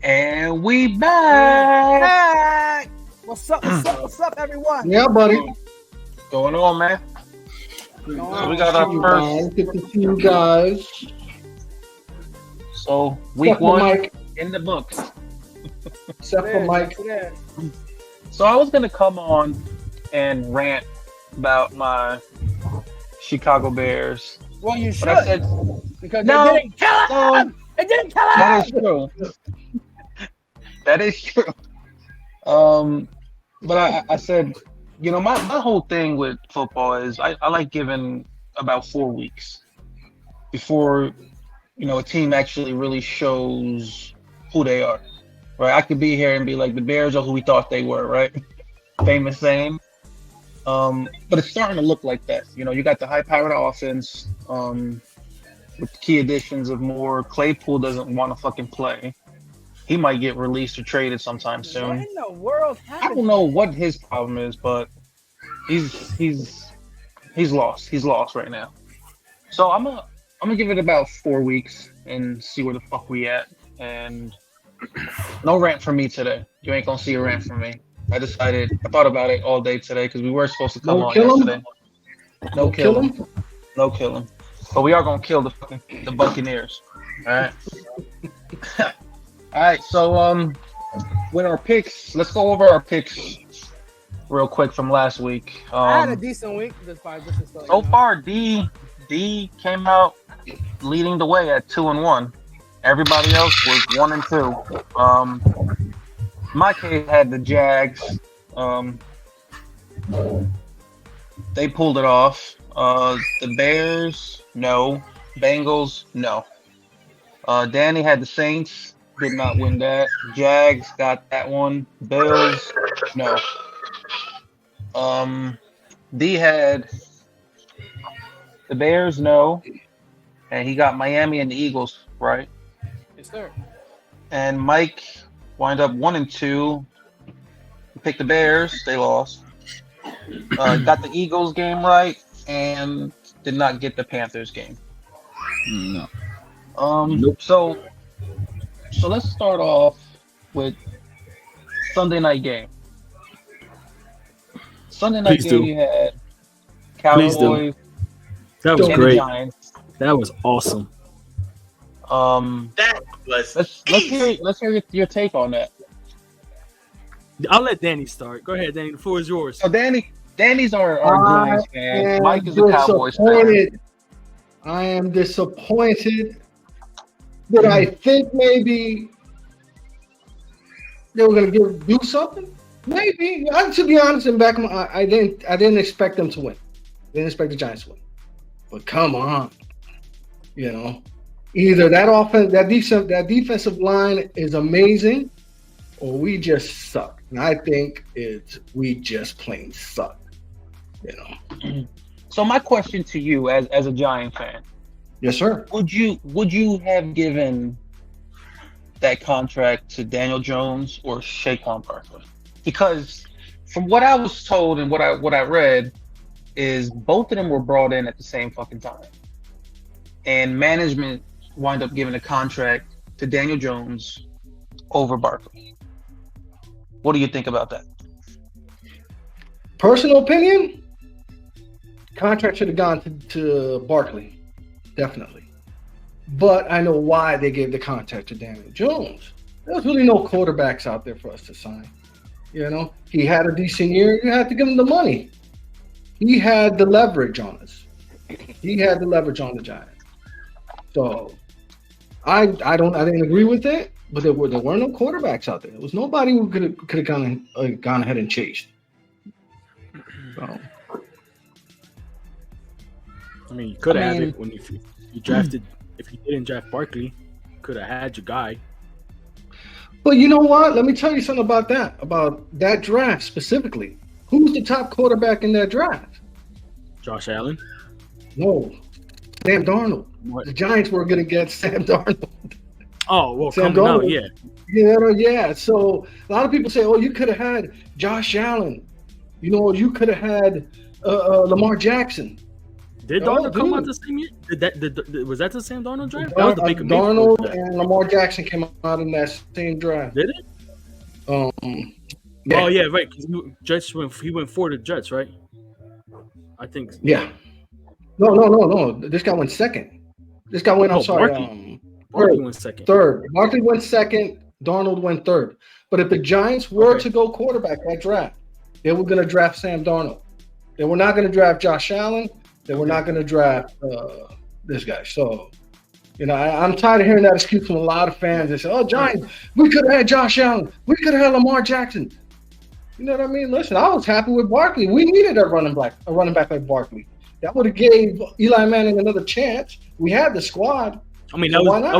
And we back. What's up? What's up, everyone? Yeah, buddy. Going on, man? So we got our first. Good to see you guys. So week one in the books. Except for Mike. So I was gonna come on and rant about my Chicago Bears. Well, you should. But I said, because no, they didn't kill him. It didn't kill him. That is true. That is true. But I said, you know, my whole thing with football is I like giving about 4 weeks before, you know, a team actually really shows who they are, right? I could be here and be like, the Bears are who we thought they were, right? Famous saying. But it's starting to look like that. You know, you got the high-powered offense with key additions of more. Claypool doesn't want to fucking play. He might get released or traded sometime soon. What in the world happened? I don't know what his problem is, but he's lost. He's lost right now. So I'm gonna give it about 4 weeks and see where the fuck we at. And no rant from me today. You ain't gonna see a rant from me. I thought about it all day today because we were supposed to come on yesterday. No kill him. No kill him. But we are gonna kill the Buccaneers. All right. All right, so with our picks, let's go over our picks real quick from last week. I had a decent week. So far, D came out leading the way at 2-1. Everybody else was 1-2. My case had the Jags. They pulled it off. The Bears, no. Bengals, no. Danny had the Saints. Did not win that. Jags got that one. Bills, no. D had the Bears, no. And he got Miami and the Eagles, right? Yes, sir. And Mike wound up 1-2. He picked the Bears. They lost. Got the Eagles game right and did not get the Panthers game. No. Nope. So let's start off with Sunday night game. Sunday night game you had Cowboys. That was great. Giants. That was awesome. That was. Let's hear your take on that. I'll let Danny start. Go ahead, Danny. The floor is yours. So Danny's our Giants fan. Mike is a Cowboys fan. I am disappointed. Did I think maybe they were going to do something? Maybe. To be honest, in back of my, I didn't expect them to win. Didn't expect the Giants to win. But come on, you know, either that offense, that defensive line is amazing, or we just suck. And I think we just plain suck. You know. So my question to you, as a Giant fan. Yes, sir. Would you have given that contract to Daniel Jones or Saquon Barkley? Because from what I was told and what I read is both of them were brought in at the same fucking time, and management wound up giving a contract to Daniel Jones over Barkley. What do you think about that? Personal opinion, contract should have gone to Barkley. Definitely. But I know why they gave the contract to Daniel Jones. There's really no quarterbacks out there for us to sign. You know, he had a decent year. You had to give him the money. He had the leverage on us. He had the leverage on the Giants. So I didn't agree with it, but there weren't no quarterbacks out there. There was nobody who could have gone ahead and chased. So I mean, you could have had it when you drafted. If you didn't draft Barkley, could have had your guy. But you know what? Let me tell you something about that draft specifically. Who's the top quarterback in that draft? Josh Allen? No, Sam Darnold. What? The Giants were going to get Sam Darnold. Oh, well, Sam coming Darnold. out, yeah. Yeah. So a lot of people say, "Oh, you could have had Josh Allen. You know, you could have had Lamar Jackson." Did Oh, Darnold come out dude. the same year? Was that the same Darnold draft? That Dar- was the Baker Mayfield Darnold draft. and Lamar Jackson came out in that same draft. Did it? Yeah. Oh yeah, right. 'Cause he went for the Jets, right? I think. Yeah. No. This guy went second. This guy went. I'm No, sorry. Barkley went second. Third. Barkley went second. Darnold went third. But if the Giants were Okay. to go quarterback that draft, they were going to draft Sam Darnold. They were not going to draft Josh Allen. They were not going to draft this guy. So, I'm tired of hearing that excuse from a lot of fans. They say, "Oh, Giants, we could have had Josh Allen. We could have had Lamar Jackson." You know what I mean? Listen, I was happy with Barkley. We needed a running back like Barkley. That would have gave Eli Manning another chance. We had the squad. I mean, So why not?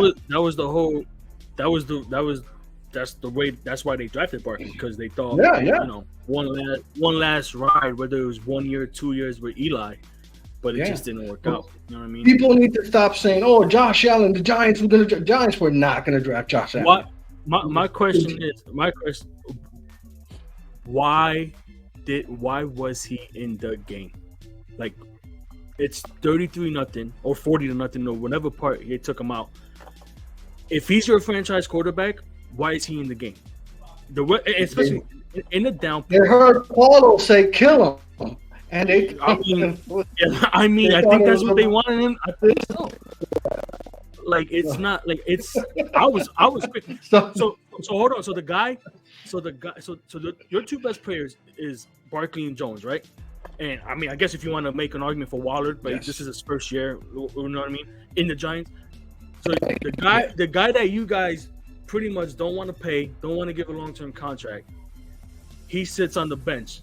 That's why they drafted Barkley, because they thought, Yeah. one last ride, whether it was 1 year, 2 years with Eli, but it Yeah. just didn't work out. You know what I mean? People need to stop saying, "Oh, Josh Allen, the Giants were going to." Giants were not going to draft Josh Allen. My question is, why was he in the game? Like, it's 33-0 or 40-0 or whatever part they took him out. If he's your franchise quarterback, why is he in the game? Especially in the down. They heard Paulo say, "Kill him," and they. I think that's what they wanted him. I think so. Like, it's not like it's. I was quick. So hold on. So your two best players is Barkley and Jones, right? And I mean, I guess if you want to make an argument for Waller, but Yes. this is his first year, you know what I mean, in the Giants. So the guy that you guys pretty much don't want to pay, don't want to give a long-term contract, he sits on the bench,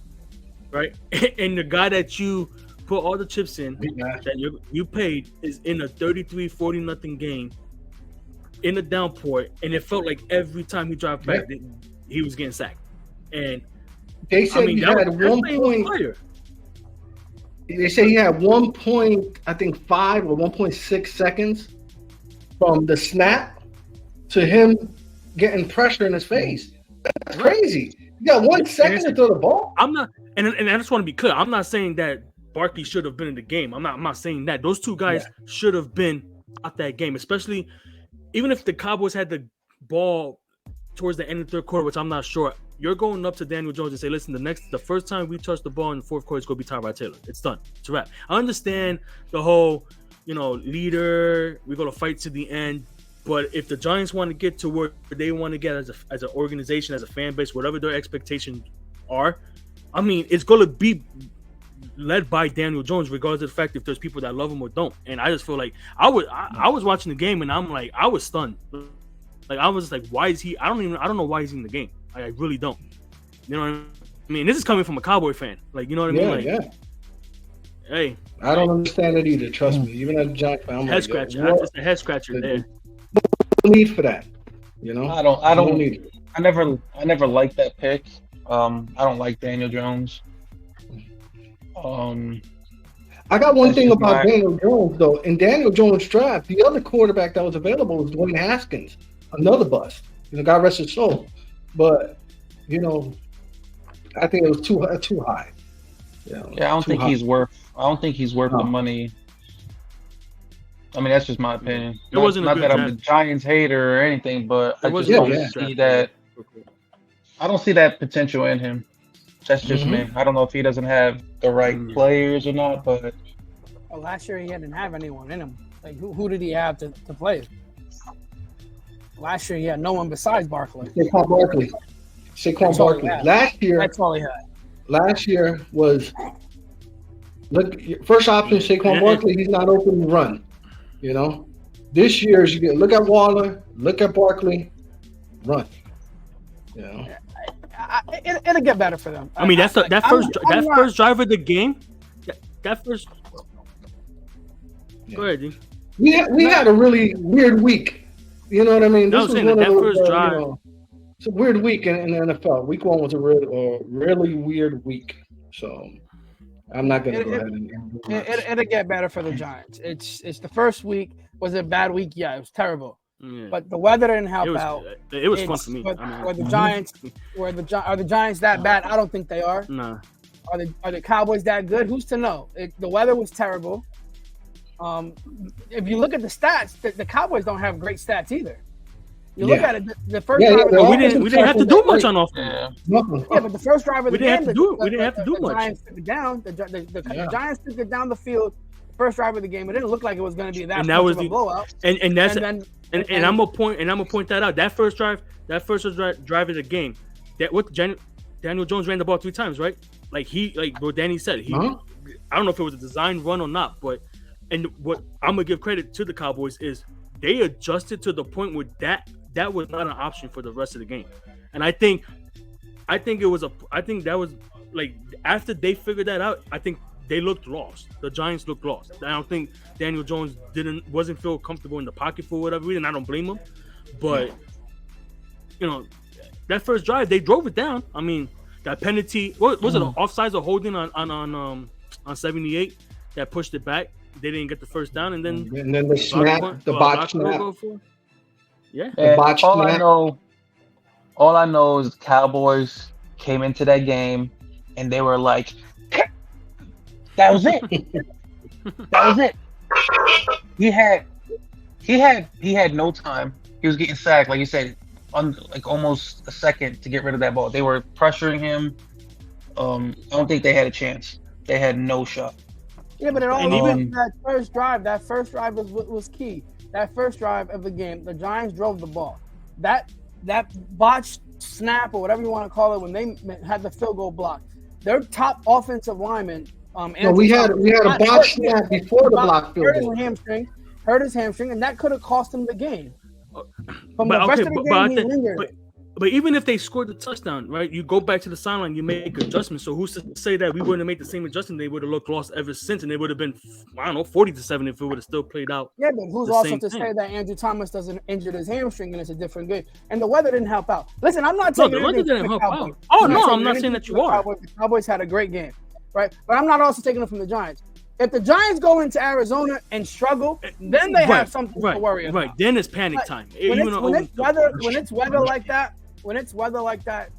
right? And the guy that you put all the chips in, that you paid, is in a 33-40 game in the downpour, and it felt like every time he dropped back, he was getting sacked. And They said he had 1 point. They say he had 1.5 or 1.6 seconds from the snap to him getting pressure in his face. That's crazy. You got 1 second to throw the ball. I'm not, and I just want to be clear. I'm not saying that Barkley should have been in the game. I'm not saying that. Those two guys should have been at that game, especially even if the Cowboys had the ball towards the end of the third quarter, which I'm not sure. You're going up to Daniel Jones and say, "Listen, the first time we touch the ball in the fourth quarter, it's going to be Tyrod Taylor. It's done. It's a wrap." I understand the whole, leader. We're going to fight to the end. But if the Giants want to get to where they want to get as an organization, as a fan base, whatever their expectations are, I mean, it's going to be led by Daniel Jones, regardless of the fact if there's people that love him or don't. And I just feel like I was watching the game and I'm like, I was stunned. Like, I was just like, why is he? I don't know why he's in the game. I really don't. You know what I mean? This is coming from a Cowboy fan. Like, you know what I mean? Like, hey, I don't understand it either. Trust me. Even as a Giant fan, I'm head scratcher. That's a head scratcher there. No need for that. I don't need it. I never liked that pick. I don't like Daniel Jones. I got one thing about Daniel Jones, though. In Daniel Jones' draft, the other quarterback that was available was Dwayne Haskins, another bust. God rest his soul. But, I think it was too high. Yeah, I don't think he's worth the money. I mean, that's just my opinion. It wasn't not a that good I'm a draft. Giants hater or anything, but I just wasn't a don't good see draft. that. I don't see that potential in him. That's just me. I don't know if he doesn't have the right players or not, but last year he didn't have anyone in him. Like, who did he have to play? Last year he had no one besides Barkley. Saquon Barkley. Last year, That's all he had. Last year was first option Saquon Barkley. He's not open to run. This year you get look at Waller, look at Barkley, run. It'll get better for them. I mean, that first drive of the game. That first. Go ahead, D. We had a really weird week. You know what I mean? This was one of those, first drive. It's a weird week in the NFL. Week 1 was a really weird week. So I'm not going to go ahead and it'll get better for the Giants. It's the first week. Was it a bad week? Yeah, it was terrible. Yeah. But the weather didn't help out. It was fun for me. Are the Giants that bad? I don't think they are. Nah. Are the Cowboys that good? Who's to know? The weather was terrible. if you look at the stats, the Cowboys don't have great stats either. You look Yeah. at it, the first Yeah, drive of the we game, didn't have to do much on offense. Yeah. Nothing. yeah, but the first drive of the We didn't game, have to do- we didn't have to do the much. Giants took it down. The Yeah. Giants took it down the field. First drive of the game, it didn't look like it was going to be that And much that was of a the- blowout. And that's And then and I'm gonna point that out. That first drive of the game, that what Daniel Jones ran the ball 3 times, right? Like what Danny said, Uh-huh. I don't know if it was a design run or not, but and what I'm gonna give credit to the Cowboys is they adjusted to the point where that was not an option for the rest of the game. And I think that was like after they figured that out, I think they looked lost. The Giants looked lost. I don't think Daniel Jones wasn't feel comfortable in the pocket for whatever reason. I don't blame him, but you know, that first drive they drove it down. I mean, that penalty was it an offsides or holding on 78 that pushed it back. They didn't get the first down, and then the snap, the botch snap. Yeah, And botched all I snap. know is Cowboys came into that game and they were like, that was it. That was it. He had no time. He was getting sacked, like you said, like almost a second to get rid of that ball. They were pressuring him. I don't think they had a chance. They had no shot. Yeah, but it all And even that first drive was key. That first drive of the game, the Giants drove the ball. That botched snap or whatever you want to call it when they had the field goal block. Their top offensive lineman, No, we had a botch snap before the block field goal. Hurt his hamstring, and that could have cost him the game. From But the rest okay, of the but game, he lingered. But even if they scored the touchdown, right? You go back to the sideline, you make adjustments. So who's to say that we wouldn't have made the same adjustment? They would have looked lost ever since, and they would have been, 40-7 if it would have still played out. Yeah, but who's the also same to thing. say that Andrew Thomas doesn't injure his hamstring and it's a different game? And the weather didn't help out. Listen, I'm not taking the weather anything didn't from the help Cowboys. out. Oh, no, taking I'm not anything saying that from you the are. Cowboys. The Cowboys had a great game, right? But I'm not also taking it from the Giants. If the Giants go into Arizona and struggle, then they have something to worry about. Right, then it's panic time. When it's weather like that,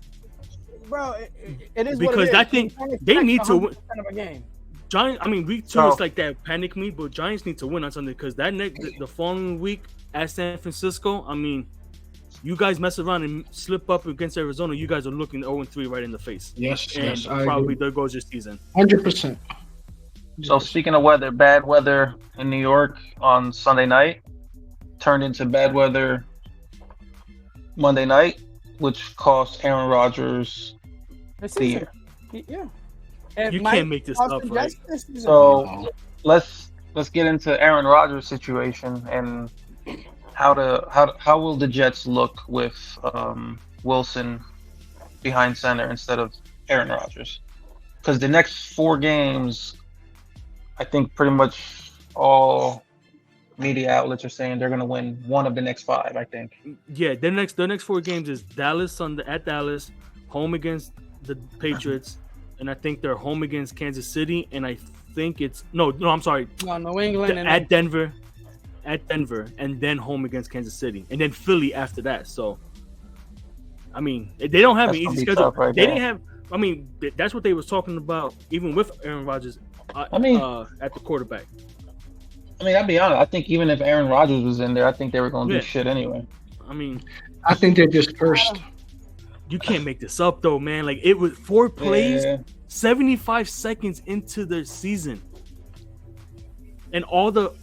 bro, it is Because what it is. I think Giants they expect need to win. 100% of a game. Giants, I mean, week 2 is like that panic me, but Giants need to win on Sunday because the following week at San Francisco, I mean, you guys mess around and slip up against Arizona, you guys are looking 0-3 right in the face. Yes, And yes, I probably agree. there goes your season. 100%. So speaking of weather, bad weather in New York on Sunday night turned into bad weather Monday night, which cost Aaron Rodgers the year. Yeah. And You Mike can't make this up, Austin right? Jefferson- So let's get into Aaron Rodgers' situation and how will the Jets look with Wilson behind center instead of Aaron Rodgers? Because the next 4 games, I think pretty much all media outlets are saying they're going to win one of the next 5. I think. Yeah, the next 4 games is Dallas at Dallas, home against the Patriots, and I think they're home against Kansas City, and I think it's I'm sorry, No, New England and at Denver, and then home against Kansas City, and then Philly after that. So, I mean, they don't have That's an gonna easy be schedule. tough right They there. didn't have. I mean, that's what they was talking about, even with Aaron Rodgers. I mean- at the quarterback. I mean, I'll be honest. I think even if Aaron Rodgers was in there, I think they were going to Yeah. do shit anyway. I mean, I think they're just cursed. you can't make this up though, man. Like it was 4 plays, Yeah. 75 seconds into the season, and all the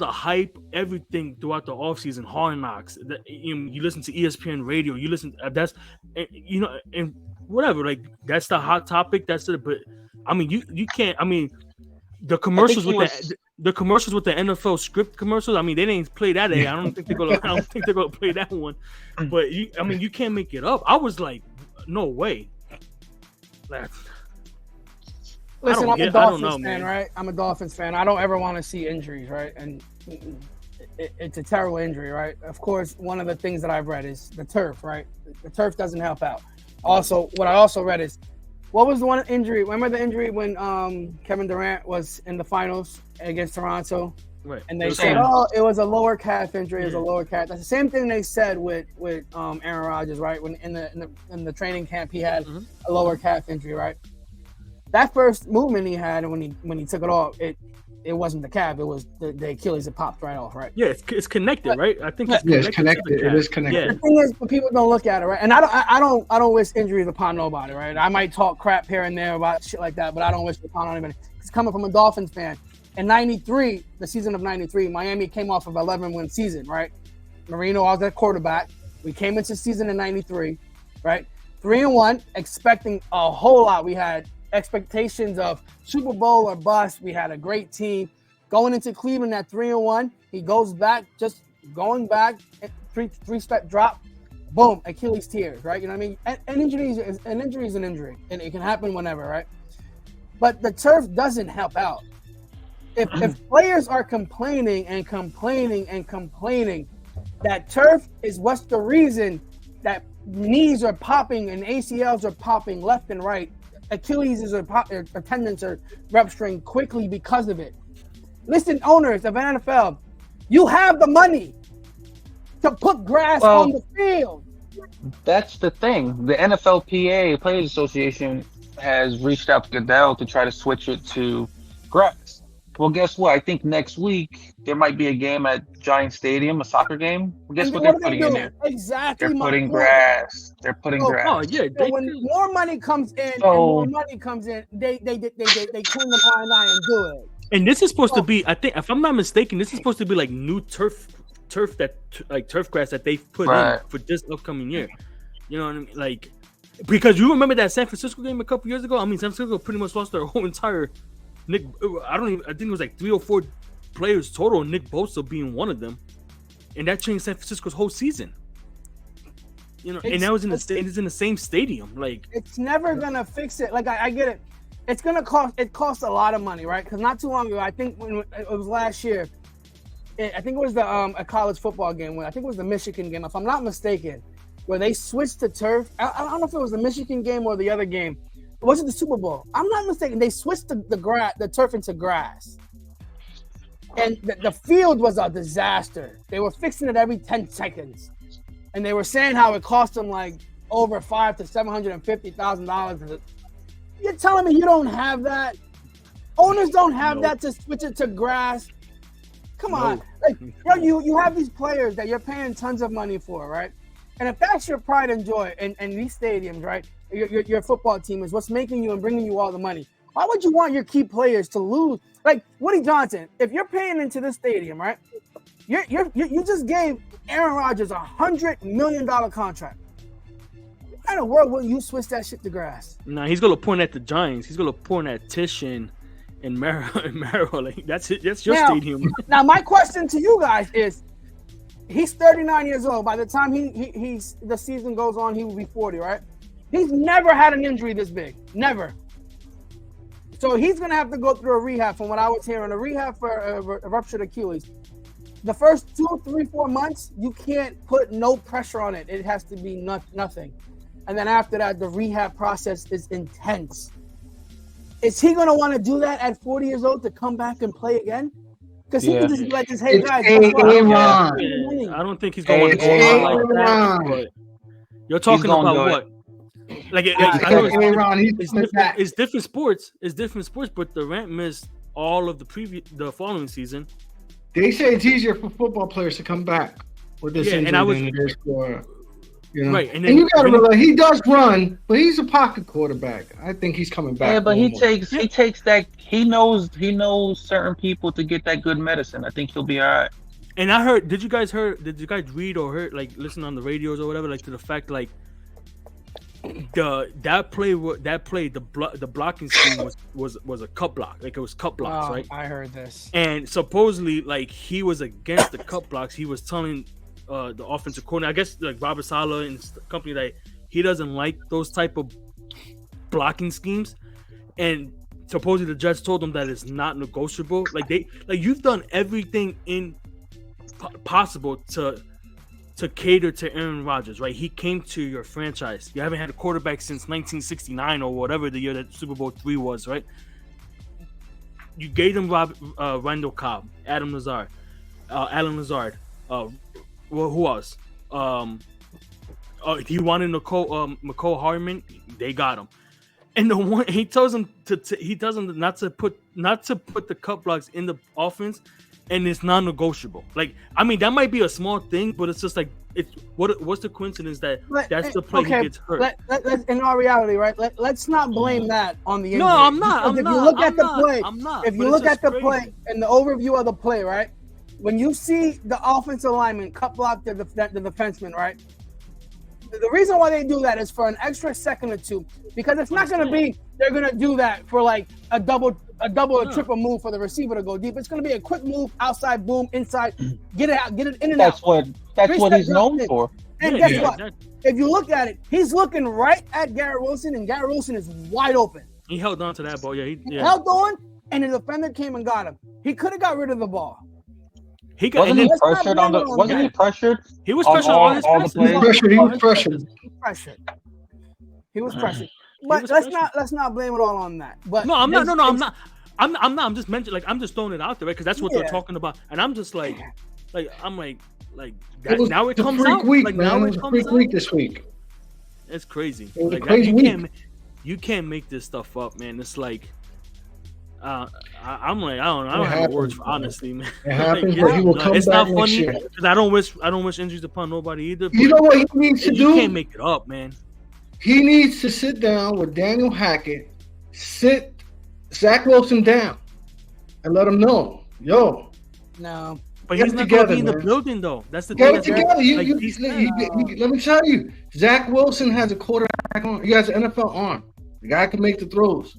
hype, everything throughout the offseason, Hard Knocks. You listen to ESPN radio, you listen. That's and whatever. Like that's the hot topic. That's it. But I mean, you can't. I mean, the commercials with the commercials with the NFL script commercials. I mean, they didn't play that. I don't think they're gonna play that one. But you can't make it up. I was like, no way. Like, Listen, I'm a I don't Dolphins know, fan, man. right? I'm a Dolphins fan. I don't ever want to see injuries, right? And it's a terrible injury, right? Of course, one of the things that I've read is the turf, right? The turf doesn't help out. Also, what I also read is, what was the one injury? Remember the injury when Kevin Durant was in the finals against Toronto? right. And they said, it was a lower calf injury. It was a lower calf. That's the same thing they said with Aaron Rodgers, right? When in the training camp he had a lower calf injury, right? That first movement he had when he took it off, it wasn't the calf, it was the Achilles that popped right off, right? Yeah, it's connected, right? I think it's Yeah, connected. it's connected. It is connected. The thing is, when people don't look at it, right? And I don't wish injuries upon nobody, right? I might talk crap here and there about shit like that, but I don't wish it upon anybody. It's coming from a Dolphins fan. In '93, the season of '93, Miami came off of 11-win season, right? Marino was at quarterback. We came into season in '93, right? 3-1, expecting a whole lot. We had expectations of Super Bowl or bust. We had a great team. Going into Cleveland at 3-1, he goes back, just going back, three-step drop, boom, Achilles tears, right? You know what I mean? An injury is an injury, and it can happen whenever, right? But the turf doesn't help out. If players are complaining that turf is what's the reason that knees are popping and ACLs are popping left and right, Achilles or tendons are rupturing quickly because of it. Listen, owners of NFL, you have the money to put grass on the field. That's the thing. The NFLPA, Players Association, has reached out to Goodell to try to switch it to grass. Well, guess what? I think next week there might be a game at Giant Stadium, a soccer game. Well, guess what they're putting in there? Exactly. They're putting grass. They're putting grass. Oh yeah. So when more money comes in, they clean the blind eye and do it. And this is supposed to be, I think, if I'm not mistaken, this is supposed to be like new turf grass that they've put in for this upcoming year. You know what I mean? Like, because you remember that San Francisco game a couple years ago? I mean, San Francisco pretty much lost their whole entire I think it was like 3 or 4 players total, Nick Bosa being one of them. And that changed San Francisco's whole season. You know, and that was in the same stadium. Like, it's never gonna fix it. Like, I get it. It's gonna cost a lot of money, right? Because not too long ago, I think when it was last year, I think it was a college football game. I think it was the Michigan game, if I'm not mistaken, where they switched to turf. I don't know if it was the Michigan game or the other game. Was it the Super Bowl? I'm not mistaken. They switched the turf into grass, and the field was a disaster. They were fixing it every 10 seconds, and they were saying how it cost them like over $500,000 to $750,000. You're telling me you don't have that? Owners don't have that to switch it to grass? Come on. Like, bro, you have these players that you're paying tons of money for, right? And if that's your pride and joy in these stadiums, right? Your football team is what's making you and bringing you all the money. Why would you want your key players to lose? Like Woody Johnson, if you're paying into this stadium, right? You just gave Aaron Rodgers $100 million contract. What kind of world will you switch that shit to grass? Nah, he's gonna point at the Giants. He's gonna point at Titian and Merrill. Like, that's it. That's your stadium. Now, my question to you guys is: he's 39 years old. By the time the season goes on, he will be 40, right? He's never had an injury this big. Never. So he's going to have to go through a rehab, from what I was hearing, a rehab for a ruptured Achilles. The first 2, 3, 4 months, you can't put no pressure on it. It has to be nothing. And then after that, the rehab process is intense. Is he going to want to do that at 40 years old to come back and play again? Because he can just be like this, hey, guys. I don't think he's going to go like that. But you're talking about what? Like, it's different sports. It's different sports, but Durant missed all of the following season. They say it's easier for football players to come back with this injury than it is for, you know. Right, and you got to realize he does run, but he's a pocket quarterback. I think he's coming back. Yeah, but he takes that. He knows certain people to get that good medicine. I think he'll be all right. And I heard. Did you guys read or heard, like, listen on the radios or whatever, like, to the fact, like, the blocking scheme was a cut block, like it was cut blocks, right? I heard this. And supposedly, like, he was against the cut blocks. He was telling the offensive coordinator, I guess, like Robert Saleh and the company, that he doesn't like those type of blocking schemes. And supposedly the judge told him that it's not negotiable. Like, you've done everything possible to cater to Aaron Rodgers, right? He came to your franchise. You haven't had a quarterback since 1969 or whatever the year that Super Bowl III was, right? You gave him Randall Cobb, Alan Lazard. Who else? He wanted McCall Hardman. They got him. And the one he tells him he tells him not to put the cut blocks in the offense, and it's non-negotiable. Like, I mean, that might be a small thing, but it's just like what's the coincidence that that's the play he gets hurt? In our reality, right? Let's not blame that on the injury. No, I'm not. If you look at the play, if you look at the play and the overview of the play, right? When you see the offensive lineman cut block the defenseman, right? The reason why they do that is for an extra second or two, because it's not going to be they're going to do that for like a double or triple move for the receiver to go deep. It's going to be a quick move outside, boom, inside, get it out, get it in and out. That's what he's known for. And guess what? If you look at it, he's looking right at Garrett Wilson, and Garrett Wilson is wide open. He held on to that ball. Yeah, he held on, and the defender came and got him. He could have got rid of the ball. Wasn't he pressured on the? Wasn't he pressured? He was pressured on all the plays. He was pressured. He was pressured. But let's not blame it all on that. But no, I'm not. No, I'm not. I'm not. I'm just mentioning. Like, I'm just throwing it out there, right? Because that's what they're talking about, and I'm just like I'm like that, now it comes out. Week, like man. now it comes out. Week this week. It's crazy. It was like, a crazy week. You can't make this stuff up, man. It's like. I'm like, I don't have words for honestly, man. It happens, but he will come it's back not funny because I don't wish injuries upon nobody either. You know what he needs to do? You can't make it up, man. He needs to sit down with Daniel Hackett, sit Zach Wilson down, and let him know, yo. No. But he's not going to be in the building, though. That's the thing. Get it together. Let me tell you, Zach Wilson has a quarterback arm. He has an NFL arm. The guy can make the throws.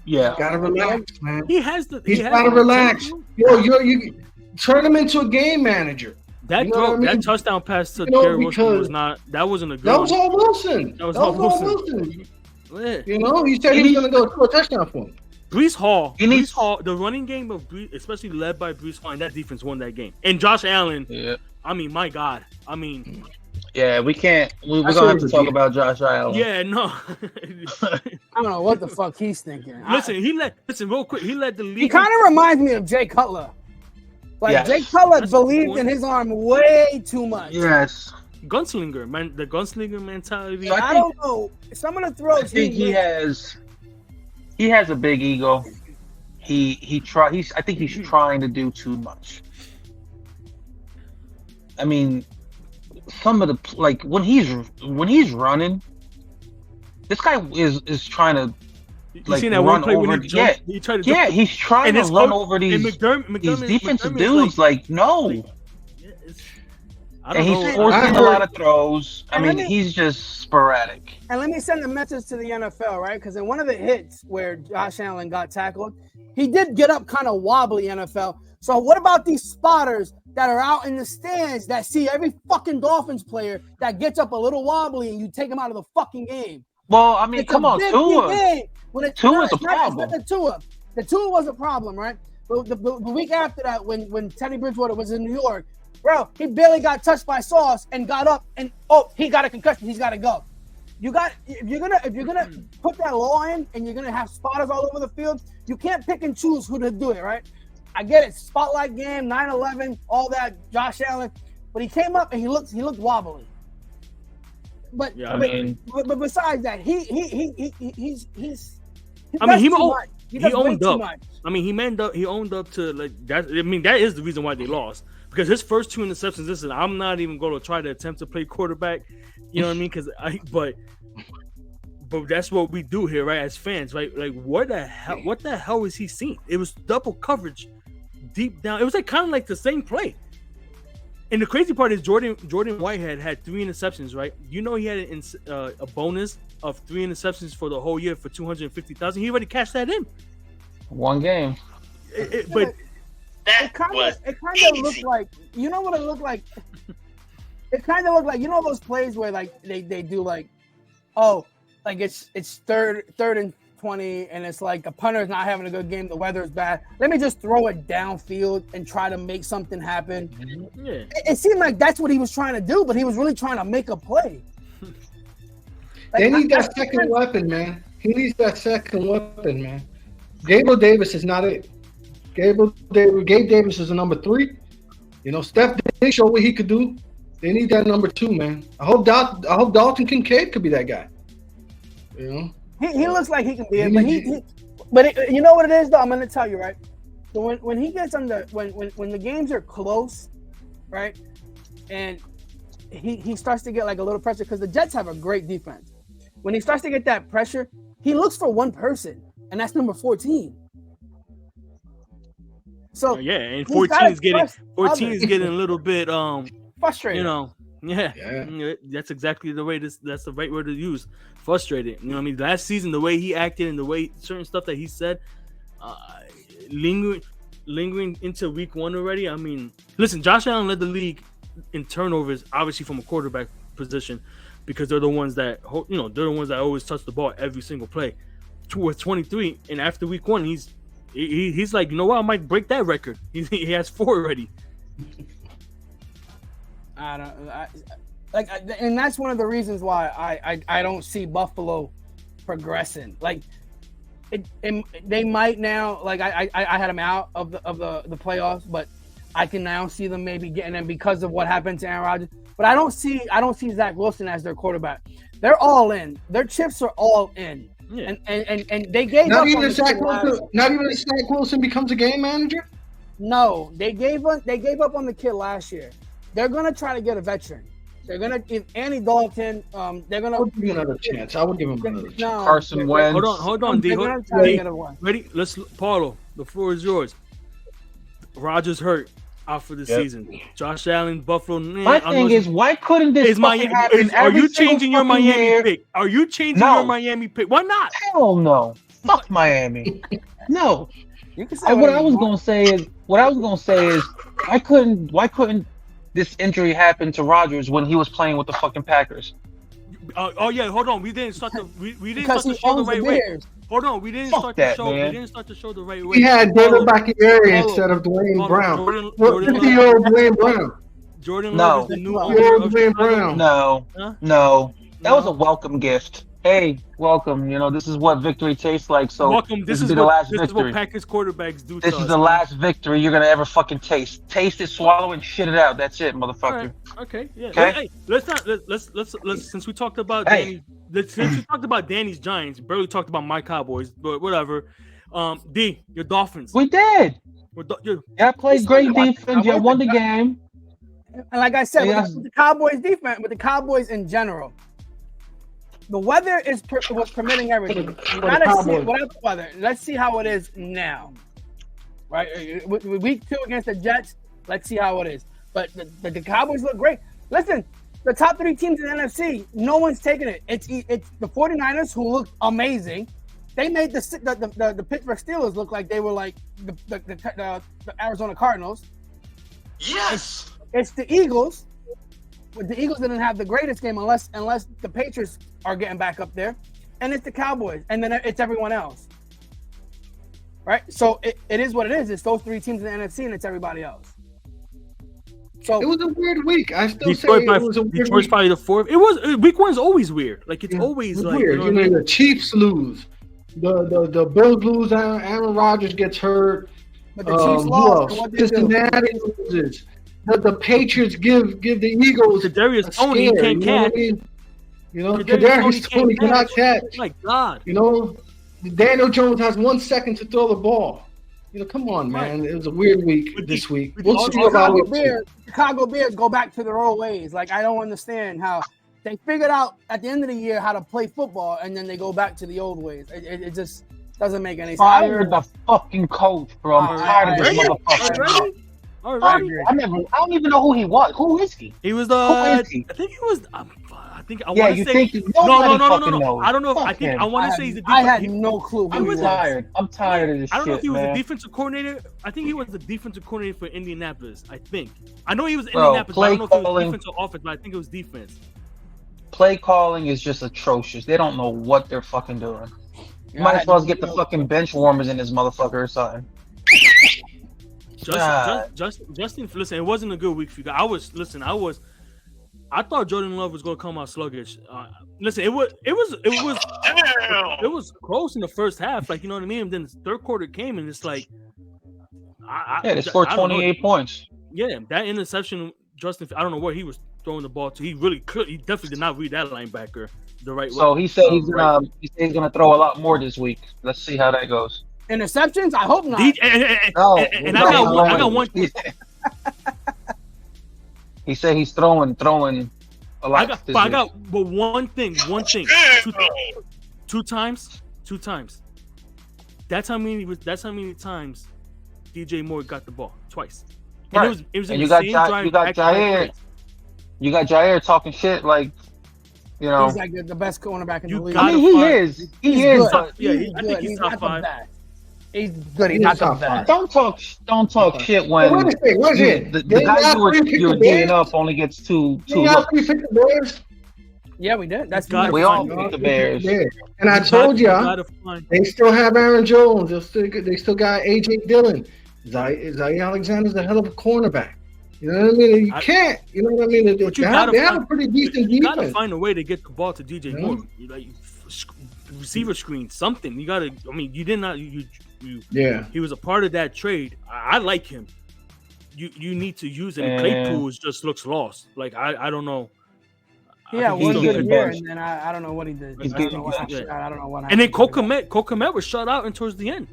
Yeah, you gotta relax, man. He's gotta relax. Yo, you turn him into a game manager. That that touchdown pass to Garrett Wilson was not. That wasn't a good. That was all Wilson. That was all Wilson. You know, he said he was gonna go score a touchdown for him. Breece Hall, the running game of Breece, especially led by Breece Hall, and that defense won that game. And Josh Allen. Yeah. I mean, my God. I mean. Yeah, we can't. We're gonna have to talk about Josh Allen. Yeah, no. I don't know what the fuck he's thinking. Listen, real quick. He led the league. He kind of reminds me of Jay Cutler. Jay Cutler believed in his arm way too much. Yes. Gunslinger, man. The gunslinger mentality. I don't know. Some of the throws. I think he has a big ego. I think he's trying to do too much. I mean. Some of the when he's running, this guy is trying to run over. He's trying to run over these defensive dudes. No. And he's forcing a lot of throws. I mean, he's just sporadic. And let me send a message to the NFL, right? Because in one of the hits where Josh Allen got tackled, he did get up kind of wobbly, NFL. So what about these spotters that are out in the stands that see every fucking Dolphins player that gets up a little wobbly and you take him out of the fucking game? Well, I mean, come on, Tua. Tua's a problem. The Tua was a problem, right? The week after that, when Teddy Bridgewater was in New York, bro, he barely got touched by Sauce and got up and he got a concussion. He's got to go. If you're gonna put that law in and you're gonna have spotters all over the field, you can't pick and choose who to do it, right? I get it, spotlight game, 9/11, all that, Josh Allen, but he came up and he looked wobbly. But but besides that, he owned up. I mean, he owned up to like that. I mean, that is the reason why they lost. Because his first 2 interceptions, listen, I'm not even going to try to attempt to play quarterback. You know what I mean? But that's what we do here, right? As fans, right? Like, what the hell is he seeing? It was double coverage deep down. It was like kind of like the same play. And the crazy part is Jordan Whitehead had 3 interceptions, right? You know, he had a bonus of 3 interceptions for the whole year for $250,000. He already cashed that in. One game. But it kind of looked like, you know what it looked like? It kind of looked like, you know those plays where like they do like, like it's third and 20 and it's like a punter's not having a good game, the weather's bad. Let me just throw it downfield and try to make something happen. Yeah. It seemed like that's what he was trying to do, but he was really trying to make a play. They need that second weapon, man. He needs that second weapon, man. Gabriel Davis is not it. Gabe Davis is a number 3. You know, Steph did show what he could do. They need that number 2, man. I hope Dalton Kincaid could be that guy. You know, He looks like he can be it, but you know what it is though. I'm gonna tell you right. So when he gets under when the games are close, right, and he starts to get like a little pressure because the Jets have a great defense. When he starts to get that pressure, he looks for one person, and that's number 14. So yeah, and 14 is getting a little bit frustrated. You know, yeah. That's exactly that's the right word to use. Frustrated. You know what I mean? Last season, the way he acted and the way certain stuff that he said, lingering into week 1 already. I mean, listen, Josh Allen led the league in turnovers, obviously from a quarterback position, because they're the ones that always touch the ball every single play. With 23, and after week 1, he's like, you know what? I might break that record. He has 4 already. And that's one of the reasons why I don't see Buffalo progressing. Like, they might now. Like I had them out of the playoffs, but I can now see them maybe getting them because of what happened to Aaron Rodgers. But I don't see Zach Wilson as their quarterback. They're all in. Their chips are all in. Yeah. And they gave not up even on Zach Wilson. Not even if Zach Wilson becomes a game manager. No, they gave up on the kid last year. They're gonna try to get a veteran. They're gonna give Andy Dalton. They're gonna. I would give him another chance. No, Carson Wentz. Hold on, D. Ready? Paulo. The floor is yours. Rodgers hurt out for the season. Josh Allen, Buffalo. My thing is, why couldn't this happen? Are you changing your Miami pick? Are you changing your Miami pick? Why not? Hell no. Fuck Miami. No. What I was gonna say is, why couldn't this injury happen to Rodgers when he was playing with the fucking Packers? Hold on. We didn't start the show the right way. Hold on, we didn't start the show the right way. He had David Bakhtiari instead of Dwayne Brown. 50-year-old Dwayne Brown. Jordan Love is the new Dwayne Brown. No. That was a welcome gift. Hey, welcome. You know, this is what victory tastes like. So welcome. This is the last victory. This is what Packers quarterbacks do. This is the last victory you're gonna ever fucking taste. Taste it, swallow it, shit it out. That's it, motherfucker. Right. Okay. Yeah. Okay? Hey, let's since we talked about Danny's Giants, barely talked about my Cowboys, but whatever. D, your Dolphins. We did. Y'all played great defense. Y'all won the game. And like I said, with the Cowboys defense, with the Cowboys in general. The weather was permitting everything. You gotta see without the weather. Let's see how it is now, right? With week 2 against the Jets, let's see how it is. But the Cowboys look great. Listen, the top 3 teams in the NFC, no one's taking it. It's the 49ers who look amazing. They made the Pittsburgh Steelers look like they were like the Arizona Cardinals. Yes, it's the Eagles. But the Eagles didn't have the greatest game unless the Patriots are getting back up there, and it's the Cowboys, and then it's everyone else, right? So it is what it is. It's those 3 teams in the NFC, and it's everybody else. So it was a weird week. I still say it was a weird Detroit's week. Probably the 4th. It was week 1's always weird. Like it's always like weird. You know the Chiefs lose, the Bills lose. Aaron Rodgers gets hurt. But the Chiefs lost. Cincinnati loses. The Patriots give the Eagles Kadarius Toney can't catch. Kadarius Toney cannot catch. Oh my God. Daniel Jones has 1 second to throw the ball. Come on, man. It was a weird week this week. We'll see about Chicago Bears go back to their old ways. Like, I don't understand how they figured out at the end of the year how to play football, and then they go back to the old ways. It just doesn't make any sense. Fire the fucking coach, bro. I'm tired of this motherfucker. I don't even know who he was. Who is he? He was I think he was. I want to say. No. I don't know. I want to say he's the. I had no clue. I'm tired of this shit. I don't know if he was the defensive coordinator. I think he was the defensive coordinator for Indianapolis. I think. I know he was Indianapolis. But I don't know if it was defense or offense, but I think it was defense. Play calling is just atrocious. They don't know what they're fucking doing. You might as well get the fucking bench warmers in this motherfucker or something. Justin, listen, it wasn't a good week for you guys. I thought Jordan Love was going to come out sluggish. Listen, it was close in the first half, like, you know what I mean. And then the third quarter came, and it's like, they scored 28 points. Yeah, that interception Justin, I don't know where he was throwing the ball to. He definitely did not read that linebacker the right way. So he said he's gonna throw a lot more this week. Let's see how that goes. Interceptions? I hope not. And I got one. He said he's throwing a lot. I got one thing. Two times. That's how many times DJ Moore got the ball twice. And Right. It was in And the you same got drive. you got Jair. You got Jair talking shit like, you know. He's like the best cornerback in the league. I mean, he is. He is. Good. But Yeah, He's I good. think he's top not five. the best. He's good. He's He's not the top best. five. don't talk shit when Wait a second. the guy you were D'ing up only gets two looks. We picked the Bears. Yeah, we did. That's Got it. We all picked the Bears. And I told y'all, find. they still have Aaron Jones. They still got AJ Dillon. Zaire Alexander's a hell of a cornerback. You know what I mean? You can't. You know what I mean? They have a pretty decent You gotta defense. find a way to get the ball to DJ Moore. You like receiver screen, something. You gotta. I mean, you did not. You. Yeah. He was a part of that trade. I like him. You need to use it. And Claypool just looks lost. Like I don't know. Yeah, he's one getting good year, bunched. and then I don't know what he did. He's I don't getting- know what he's- happened. I don't know what happened. And then Kokomet was shut out and towards the end.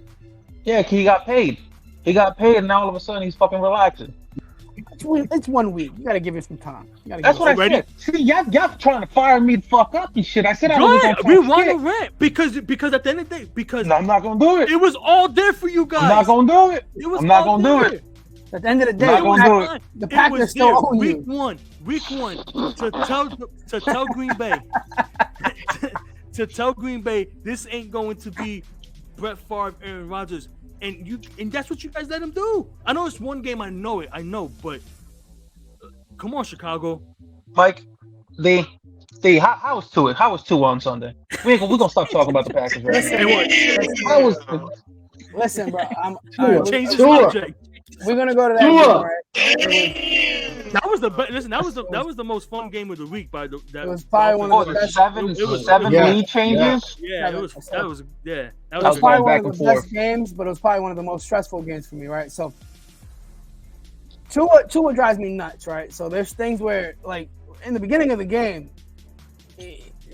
Yeah, he got paid. He got paid, and now all of a sudden he's fucking relaxing. It's 1 week. You gotta give it some time. That's what I Already? said. See, y'all trying to fire me the fuck up and shit. I said I Go wasn't ahead, gonna we talk want shit. to rant because at the end of the day, because No, I'm not gonna do it. it was all there for you guys. I'm not gonna do it. It was I'm not all gonna do there. it. At the end of the day, I'm not gonna do it. the It Packers was still there. own Week you. one to tell Green Bay to tell Green Bay this ain't going to be Brett Favre, Aaron Rodgers, and that's what you guys let him do. I know it's one game. I know, but come on, Chicago. Mike, how was Tua? How was Tua on Sunday? We're gonna stop talking about the Packers right now. How was Listen, bro. Change the Tua. subject. We're gonna go to that Tua. game, right? That was the listen. That was the most fun game of the week. It was probably one what of was the it, best. seven Yeah. lead changes? Yeah, it was. That was. Yeah, It that was was. probably going one back of the and best forth. games, but it was probably one of the most stressful games for me, right? So Tua drives me nuts, right? So there's things where, like, in the beginning of the game,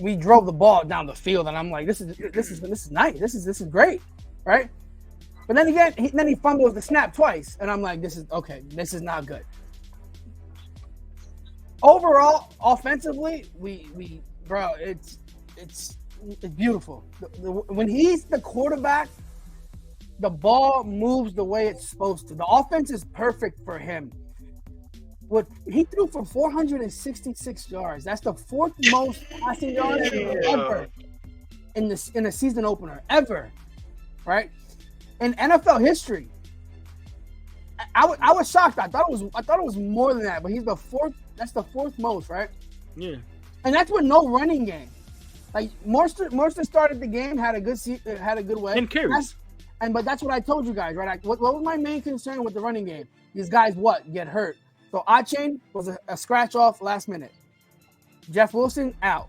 we drove the ball down the field, and I'm like, this is nice, this is great, right? But then again, he fumbles the snap twice, and I'm like, this is not good. Overall, offensively, we bro, it's beautiful. When he's the quarterback, the ball moves the way it's supposed to. The offense is perfect for him. He threw for 466 yards. That's the fourth most passing yards ever in a season opener ever, right? In NFL history. I was shocked. I thought it was more than that, but he's the fourth. That's the fourth most, right? Yeah. And that's with no running game. Like Morster started the game, had a good way. 10 carries. But that's what I told you guys, right? What was my main concern with the running game? These guys get hurt. So Achane was a scratch off last minute. Jeff Wilson out.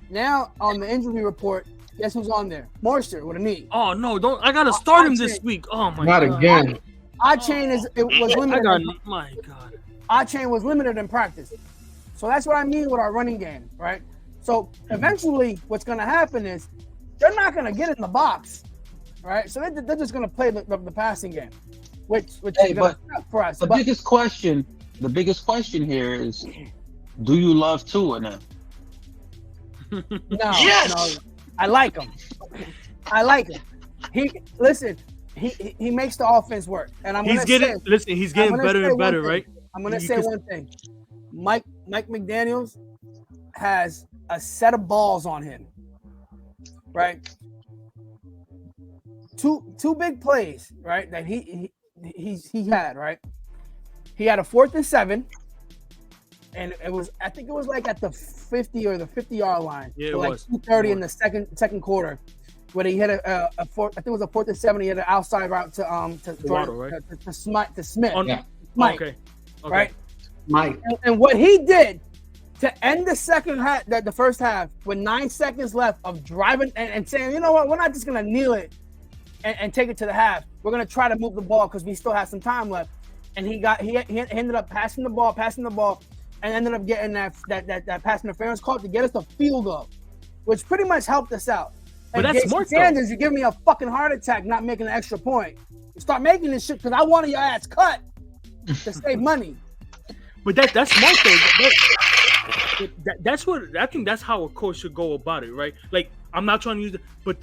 Now on the injury report, guess who's on there? Morster with a knee. Oh no! Don't I gotta start him this week? Oh my Not god! again. Achane was limited. My god! Achane was limited in practice. So that's what I mean with our running game, right? So eventually, what's going to happen is they're not going to get in the box, right? So they're just going to play the passing game, which is going to for us. The biggest question here is, do you love Tua now? No, I like him. He makes the offense work, and He's getting better and better, right? I'm gonna say one thing. Mike McDaniels has a set of balls on him, right? Two big plays, right? That he had, right? He had a 4th and 7, and I think it was like at the 50 or the 50-yard line. Yeah, so it like was 2:30 in the second quarter, where he hit a 4. I think it was a 4th and 7. He had an outside route to Smith. Yeah. Mike, Okay. right? Mike. And what he did to end the second half, the first half, with 9 seconds left of driving and saying, you know what, we're not just gonna kneel it and take it to the half. We're gonna try to move the ball because we still have some time left. and he ended up passing the ball, and ended up getting that pass interference call to get us the field goal, which pretty much helped us out. But and that's Jason smart, Sanders, you give me a fucking heart attack not making an extra point. Start making this shit because I wanted your ass cut to save money. But that's smart though. That's what I think. That's how a coach should go about it, right? Like I'm not trying to use it, but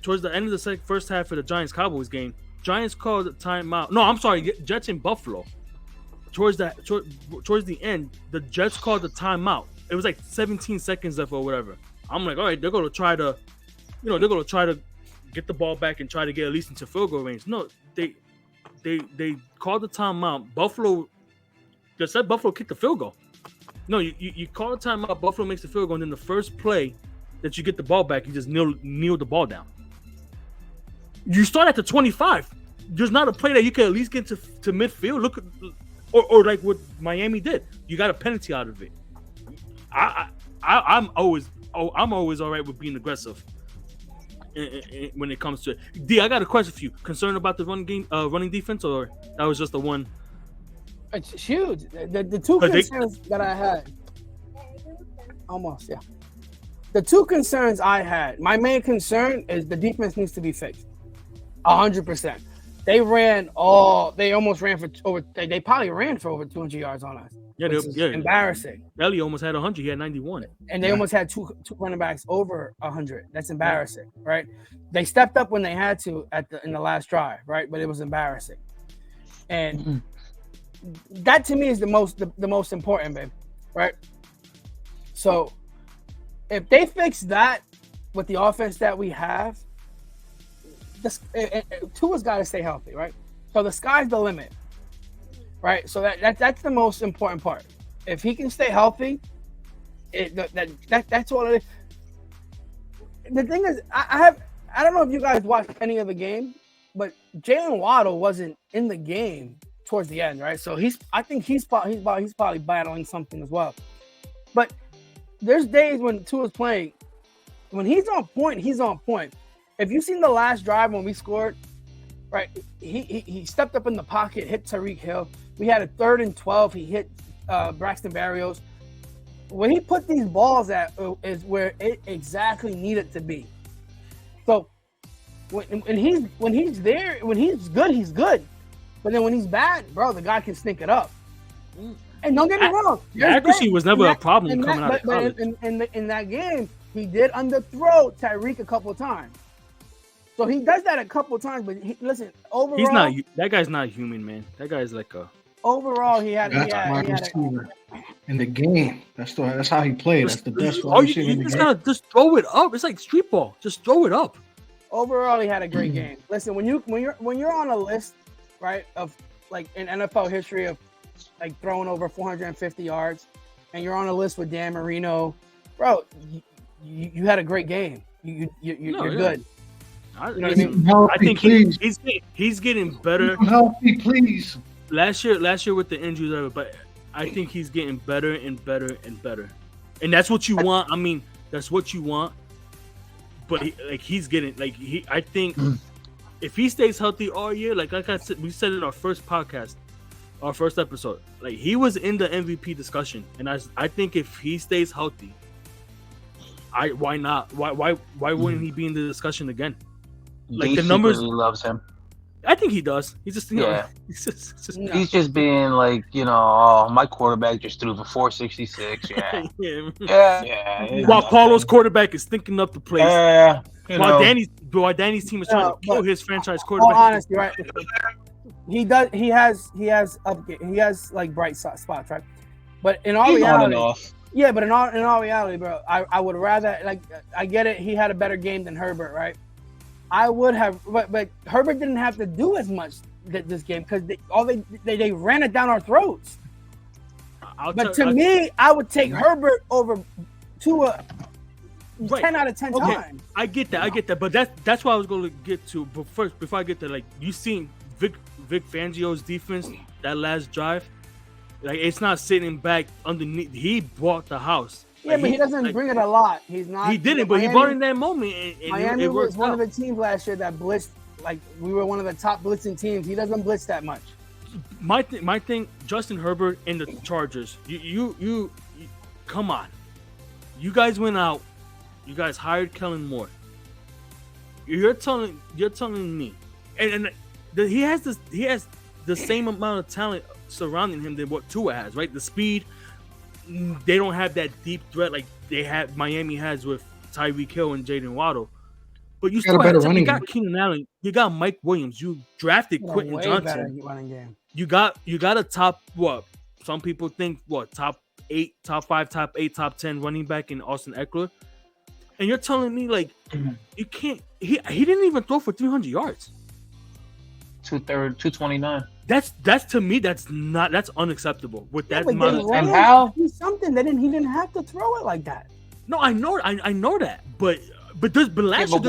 towards the end of the first half of the Giants-Cowboys game, Giants called a timeout. No, I'm sorry, Jets in Buffalo. Towards the end, the Jets called the timeout. It was like 17 seconds left or whatever. I'm like, all right, they're gonna try to get the ball back and try to get at least into field goal range. No, they called the timeout. Buffalo kicked the field goal. No, you call a timeout. Buffalo makes the field goal, and then the first play that you get the ball back, you just kneel the ball down. You start at the 25. There's not a play that you can at least get to midfield. Look, or like what Miami did. You got a penalty out of it. I'm always all right with being aggressive when it comes to it. D, I got a question for you. Concerned about the running defense, or that was just the one? It's huge. The two concerns that I had, almost, yeah. The two concerns I had, my main concern is the defense needs to be fixed. 100%. They almost ran for over. They probably ran for over 200 yards on us. Yeah, embarrassing. Ellie almost had 100. He had 91. And they almost had two running backs over 100. That's embarrassing, right? They stepped up when they had to in the last drive, right? But it was embarrassing. And that to me is the most important, babe, right? So if they fix that with the offense that we have, Tua's got to stay healthy, right? So the sky's the limit, right? So that's the most important part. If he can stay healthy, that's all it is. The thing is, I don't know if you guys watched any of the game, but Jalen Waddle wasn't in the game towards the end, right? So I think he's probably battling something as well. But there's days when Tua's playing, when he's on point, he's on point. If you've seen the last drive when we scored, right? He stepped up in the pocket, hit Tyreek Hill. We had a 3rd and 12. He hit Braxton Berrios. When he put these balls at is where it exactly needed to be. So when he's there, when he's good, he's good. But then when he's bad, bro, the guy can sneak it up. And don't get me wrong, accuracy was never a problem coming out of college. But in that game, he did underthrow Tyreek a couple of times. So he does that a couple of times, but listen, overall, he's not. That guy's not human, man. That guy's like a. Overall, he had receiver in the game. That's how he played. That's the best. You just gotta just throw it up. It's like street ball. Just throw it up. Overall, he had a great game. Listen, when you're on a list, right, of like in NFL history of like throwing over 450 yards, and you're on a list with Dan Marino, bro, you had a great game. You're good. I think he's getting better. Healthy, please. Last year with the injuries, but I think he's getting better and better and better, and that's what you want. I mean, that's what you want. But he's getting I think if he stays healthy all year, like I said, we said in our first podcast, our first episode, like he was in the MVP discussion, and I think if he stays healthy, why not? Why wouldn't he be in the discussion again? Like the numbers, loves him. I think he does. He's just he's just being like, oh, my quarterback just threw for 466. Yeah. While Paulo's quarterback is thinking up the place. Yeah. While Danny's team is trying to kill his franchise quarterback. Honestly, right? He does. He has like bright spots, right? But in all reality, yeah. But in all reality, bro, I would rather I get it. He had a better game than Herbert, right? I would have, but Herbert didn't have to do as much this game because they ran it down our throats. To me, I would take Herbert over Tua 10 out of 10 times. I get that, but that's what I was going to get to. But first, before I get there, like you seen Vic Fangio's defense that last drive, like it's not sitting back underneath. He bought the house. Yeah, but he doesn't bring it a lot. He's not. He didn't, but he bought in that moment. And Miami was one of the teams last year that blitzed. Like we were one of the top blitzing teams. He doesn't blitz that much. my thing, Justin Herbert and the Chargers. You come on. You guys went out. You guys hired Kellen Moore. You're telling me, and he has the same amount of talent surrounding him than what Tua has, right? The speed. They don't have that deep threat like Miami has with Tyreek Hill and Jaden Waddle. But you still you got Keenan Allen, you got Mike Williams, you drafted Quentin Johnson. You got a top what? Some people think what top 8, top 5, top 8, top 10 running back in Austin Eckler. And you're telling me like you can't he didn't even throw for 300 yards. 229. That's to me that's unacceptable with that amount of and how something that he didn't have to throw it like that. No, I know that, but last year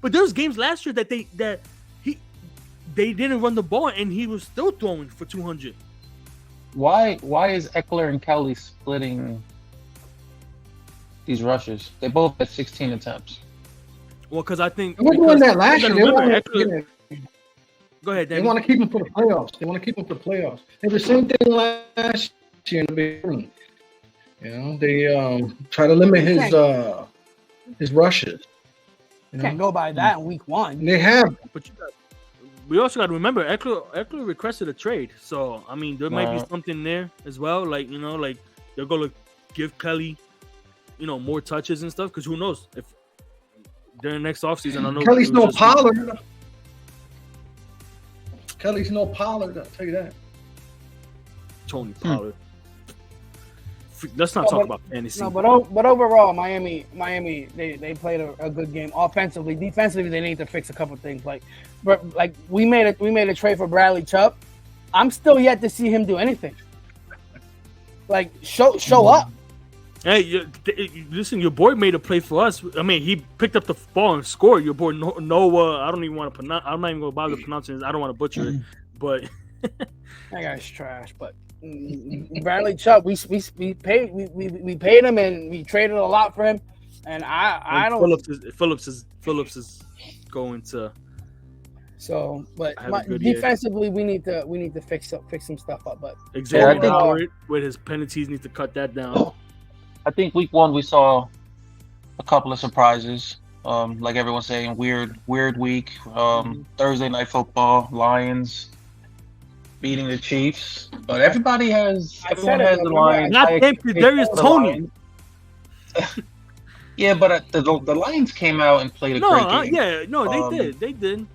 there was games last year that they didn't run the ball and he was still throwing for 200. Why is Eckler and Kelly splitting these rushes? They both had 16 attempts. Well, because I think we're doing that last year. Go ahead, Danny. They want to keep him for the playoffs. They did the same thing last year in the beginning. You know, they try to limit his rushes. You can't go by that in week 1. They have, but we also got to remember Eckler requested a trade, so I mean there might be something there as well. Like like they're gonna give Kelly, more touches and stuff. Because who knows if during next offseason, I know Kelly's no Pollard. Kelly's no Pollard. I'll tell you that. Tony Pollard. Let's not talk about fantasy. No, but overall, Miami, they played a good game offensively. Defensively, they need to fix a couple things. Like we made a trade for Bradley Chubb. I'm still yet to see him do anything. Like show up. Hey, listen, your boy made a play for us. I mean, he picked up the ball and scored. Your boy Noah. I don't even want to pronounce. I'm not even going to bother pronouncing it. I don't want to butcher it. But that guy's trash. But Bradley Chubb, we paid him and we traded a lot for him. And I don't. Phillips is going to. So, but defensively, we need to fix some stuff up. But Xavier with his penalties need to cut that down. I think week 1 we saw a couple of surprises. Like everyone's saying, weird week. Thursday night football, Lions beating the Chiefs, but everyone has the Lions. Not Darius Tony. Yeah, but the Lions came out and played a great game. They did.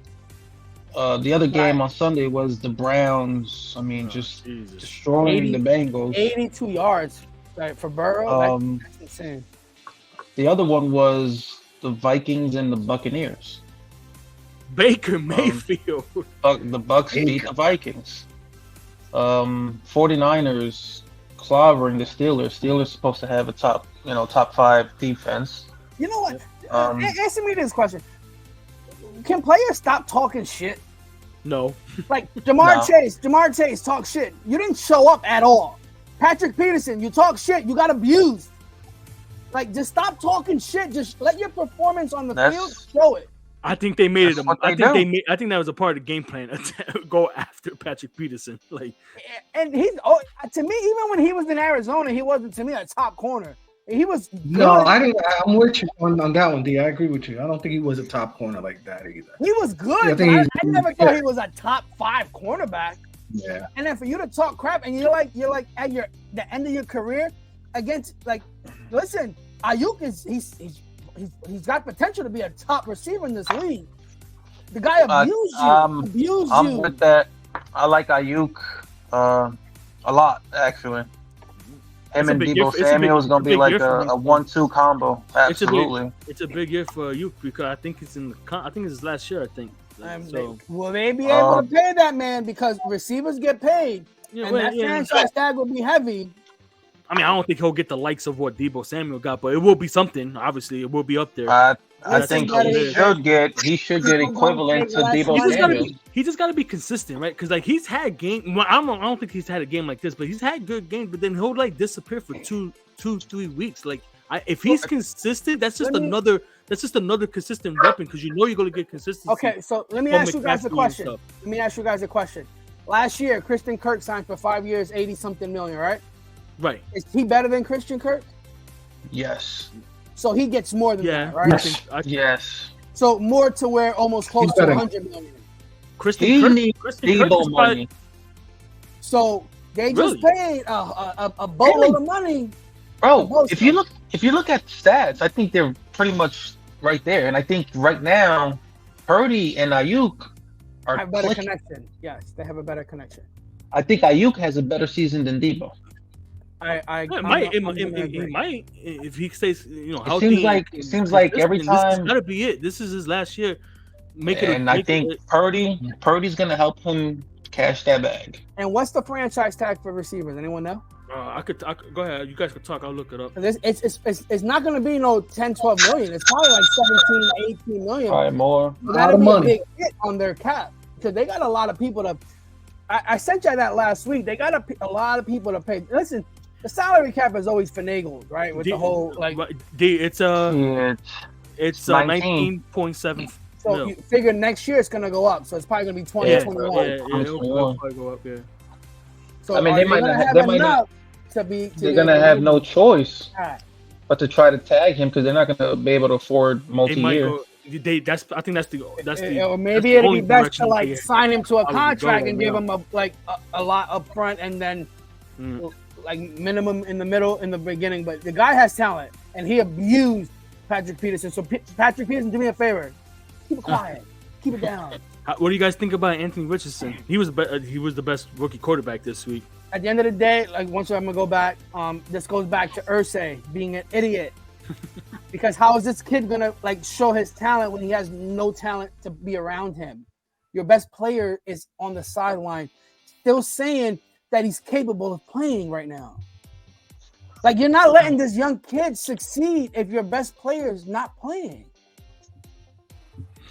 The other game on Sunday was the Browns. I mean, destroying the Bengals. 82 yards. Right, for Burrow, that's insane. The other one was the Vikings and the Buccaneers. Baker Mayfield. The Bucs beat the Vikings. 49ers clobbering the Steelers. Steelers supposed to have a top 5 defense. You know what? Answer me this question: can players stop talking shit? No. Like Jamar Chase talk shit. You didn't show up at all. Patrick Peterson, you talk shit. You got abused. Like, just stop talking shit. Just let your performance on the field show it. I think they made it. I think that was a part of the game plan to go after Patrick Peterson. Like, and he's to me, even when he was in Arizona, he wasn't to me a top corner. He was good. No, I didn't. I'm with you on that one, D. I agree with you. I don't think he was a top corner like that either. He was good. I never thought he was a top 5 cornerback. Yeah. And then for you to talk crap and you're like at the end of your career against listen, Ayuk he's got potential to be a top receiver in this league. The guy abused you. I'm with that. I like Ayuk a lot actually. Him and Deebo Samuel is going to be like a 1-2 combo. Absolutely. It's a big year for Ayuk because I think it's his last year. I think. Will they be able to pay that man because receivers get paid and that franchise tag will be heavy? I mean, I don't think he'll get the likes of what Deebo Samuel got, but it will be something. Obviously, it will be up there. I think he should get equivalent to Deebo Samuel. He just got to be consistent, right? Because he's had games. Well, I don't think he's had a game like this, but he's had good games. But then he'll disappear for 2-3 weeks. Like if he's consistent, that's just another consistent weapon because you're going to get consistency. Okay, so let me ask you guys a question. Last year, Christian Kirk signed for 5 years, 80-something million, right? Right. Is he better than Christian Kirk? Yes. So he gets more than Yeah. that, right? Yes. So more to where almost close He's to better. 100 million. He needs Christian Kirk Debo is probably, money. So they just Really? paid a boatload of money. Bro, Most if you of look at stats, I think they're pretty much right there. And I think right now, Purdy and Ayuk are Have better clicking. connection. Yes, they have a better connection. I think Ayuk has a better season than Debo. I Yeah, I'm might gonna agree. it might if he stays It healthy. seems like every This time, gotta be it. This is his last year. I think Purdy's gonna help him cash that bag. And what's the franchise tag for receivers? Anyone know? I could go ahead. You guys could talk. I'll look it up. 'Cause it's not going to be no 10, 12 million. It's probably like 17, 18 million. Probably more. So A lot that'll of be money. a big hit on their cap because they got a lot of people to. I sent you that last week. They got a lot of people to pay. Listen, the salary cap is always finagled, right? With the whole like. It's Yeah, it's 19. 19.7. So you figure next year it's going to go up. So it's probably going to be 20, Yeah, 21. it'll probably go up. Yeah. So I mean, they might gonna not- have they might enough to be. they're gonna have no choice Alright. but to try to tag him because they're not gonna be able to afford They might multi-year. go. I think that's the Or that's maybe the it'd be only best to direction like they- sign him to a I would contract go, and give yeah. him a lot up front and then Mm. like minimum in the middle in the beginning. But the guy has talent and he abused Patrick Peterson. So Patrick Peterson, do me a favor, keep it quiet, keep it down. What do you guys think about Anthony Richardson? He was the best rookie quarterback this week. At the end of the day, like once I'm gonna go back, this goes back to Irsay being an idiot. Because how is this kid gonna like show his talent when he has no talent to be around him? Your best player is on the sideline, still saying that he's capable of playing right now. Like you're not letting this young kid succeed if your best player is not playing.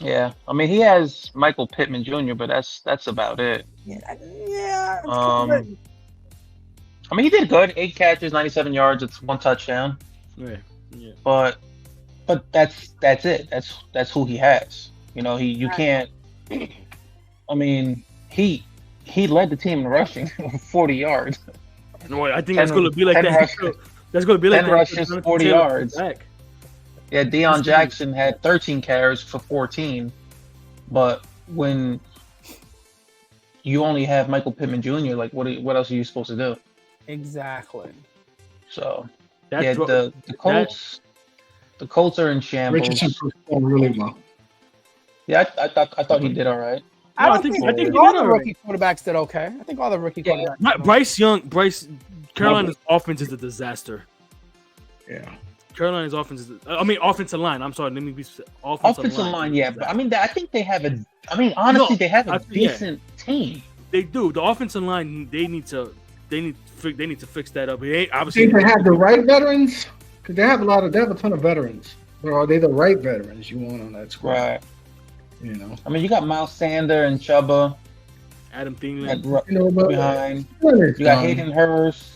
Yeah, I mean he has Michael Pittman Jr., but that's about it. Yeah. I mean he did good, 8 catches, 97 yards, it's 1 touchdown. Yeah. But that's it. That's who he has. You can't. I mean he led the team in rushing 40 yards. No, I think that's going to be like 10 that. rushes. That's going to be like 10 that. rushes, 40 yards. Back. Yeah, Deion Jackson had 13 carries for 14, but when you only have Michael Pittman Jr., like what else are you supposed to do? Exactly. So That's the Colts are in shambles. Richardson performed really well. Yeah, I thought he did all right. I think think he did all the all rookie quarterbacks did okay. I think all the rookie Yeah. quarterbacks. Carolina's offense is a disaster. Yeah. Carolina's offense is. Offensive line. I'm sorry. Let me be Offensive line, yeah, but I mean, I think they have honestly, they have a decent team. They do. The offensive line. They need to fix that up. I think they have the right veterans because they have a ton of veterans. But are they the right veterans you want on that squad? Right. I mean, you got Miles Sander and Chuba. Adam Thielen. Behind. You got Hayden Hurst.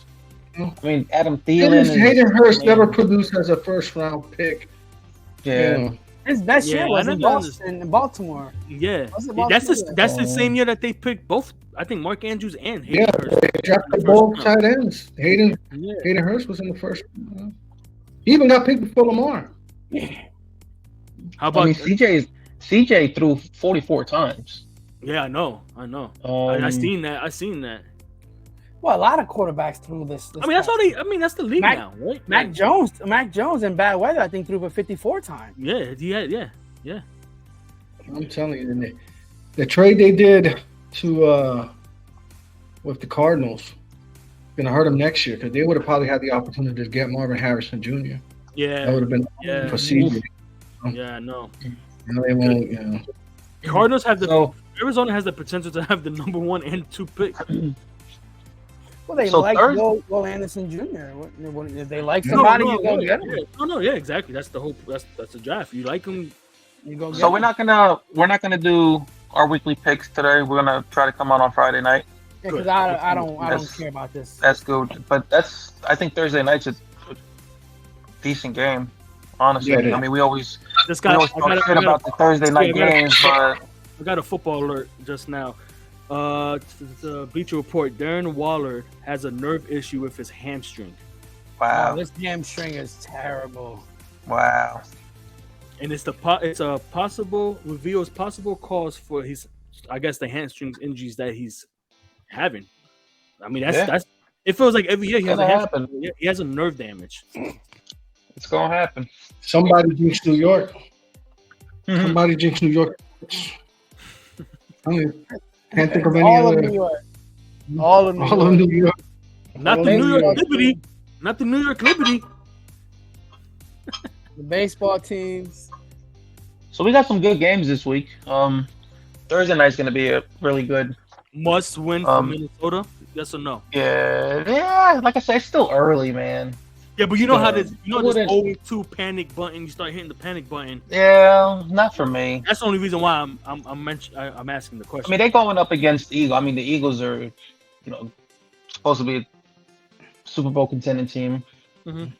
I mean, Adam Thielen. Hayden Hurst never produced as a first-round pick. Yeah. His best year was in Baltimore. Yeah. That's the same year that they picked both. I think Mark Andrews and Hayden Hurst. They drafted both tight ends. Hayden Hurst was in the first. He even got picked before Lamar. How about CJ threw 44 times. Yeah, I know. I seen that. Well, a lot of quarterbacks threw this. That's the league now, right? Mac Jones in bad weather, I think, threw for 54 times. Yeah. I'm telling you, the trade they did to with the Cardinals gonna hurt them next year because they would have probably had the opportunity to get Marvin Harrison Jr. Yeah, that would have been for CJ. Yeah, no. They won't. Cardinals have Arizona has the potential to have the number 1 and 2 pick. Well, they Will Anderson Jr. If they like somebody, you go get him. No, yeah, exactly. That's the hope. That's the draft. You like him, you go. So we're not gonna do our weekly picks today. We're gonna try to come on Friday night. Because I don't care about this. That's good, but I think Thursday night's a decent game. Honestly, I mean we always talk shit about the Thursday night games, but I got a football alert just now. The Bleacher Report, Darren Waller has a nerve issue with his hamstring. Oh, Wow. this hamstring is terrible. Wow. And it's a possible reveals possible cause for his, I guess, the hamstring injuries that he's having. I mean, that's it feels like every year he has a happen. he has a nerve damage. It's gonna happen. Somebody jinx New York. Mhm. Somebody jinx New York. I mean, can't think of any All of other. New York. All of New All of York. New York. Not All the of New New York York. Liberty. Not the New York Liberty. The baseball teams. So we got some good games this week. Thursday night's gonna be a really good. Must win for Minnesota. Yes or no? Yeah. Like I said, it's still early, man. Yeah, but you know how Sure. this, you know this 0-2 panic button. You start hitting the panic button. Yeah, not for me. That's the only reason why I'm asking the I question. mean, they're going up against the Eagles. I mean, the Eagles are, supposed to be a Super Bowl contending team. Mhm.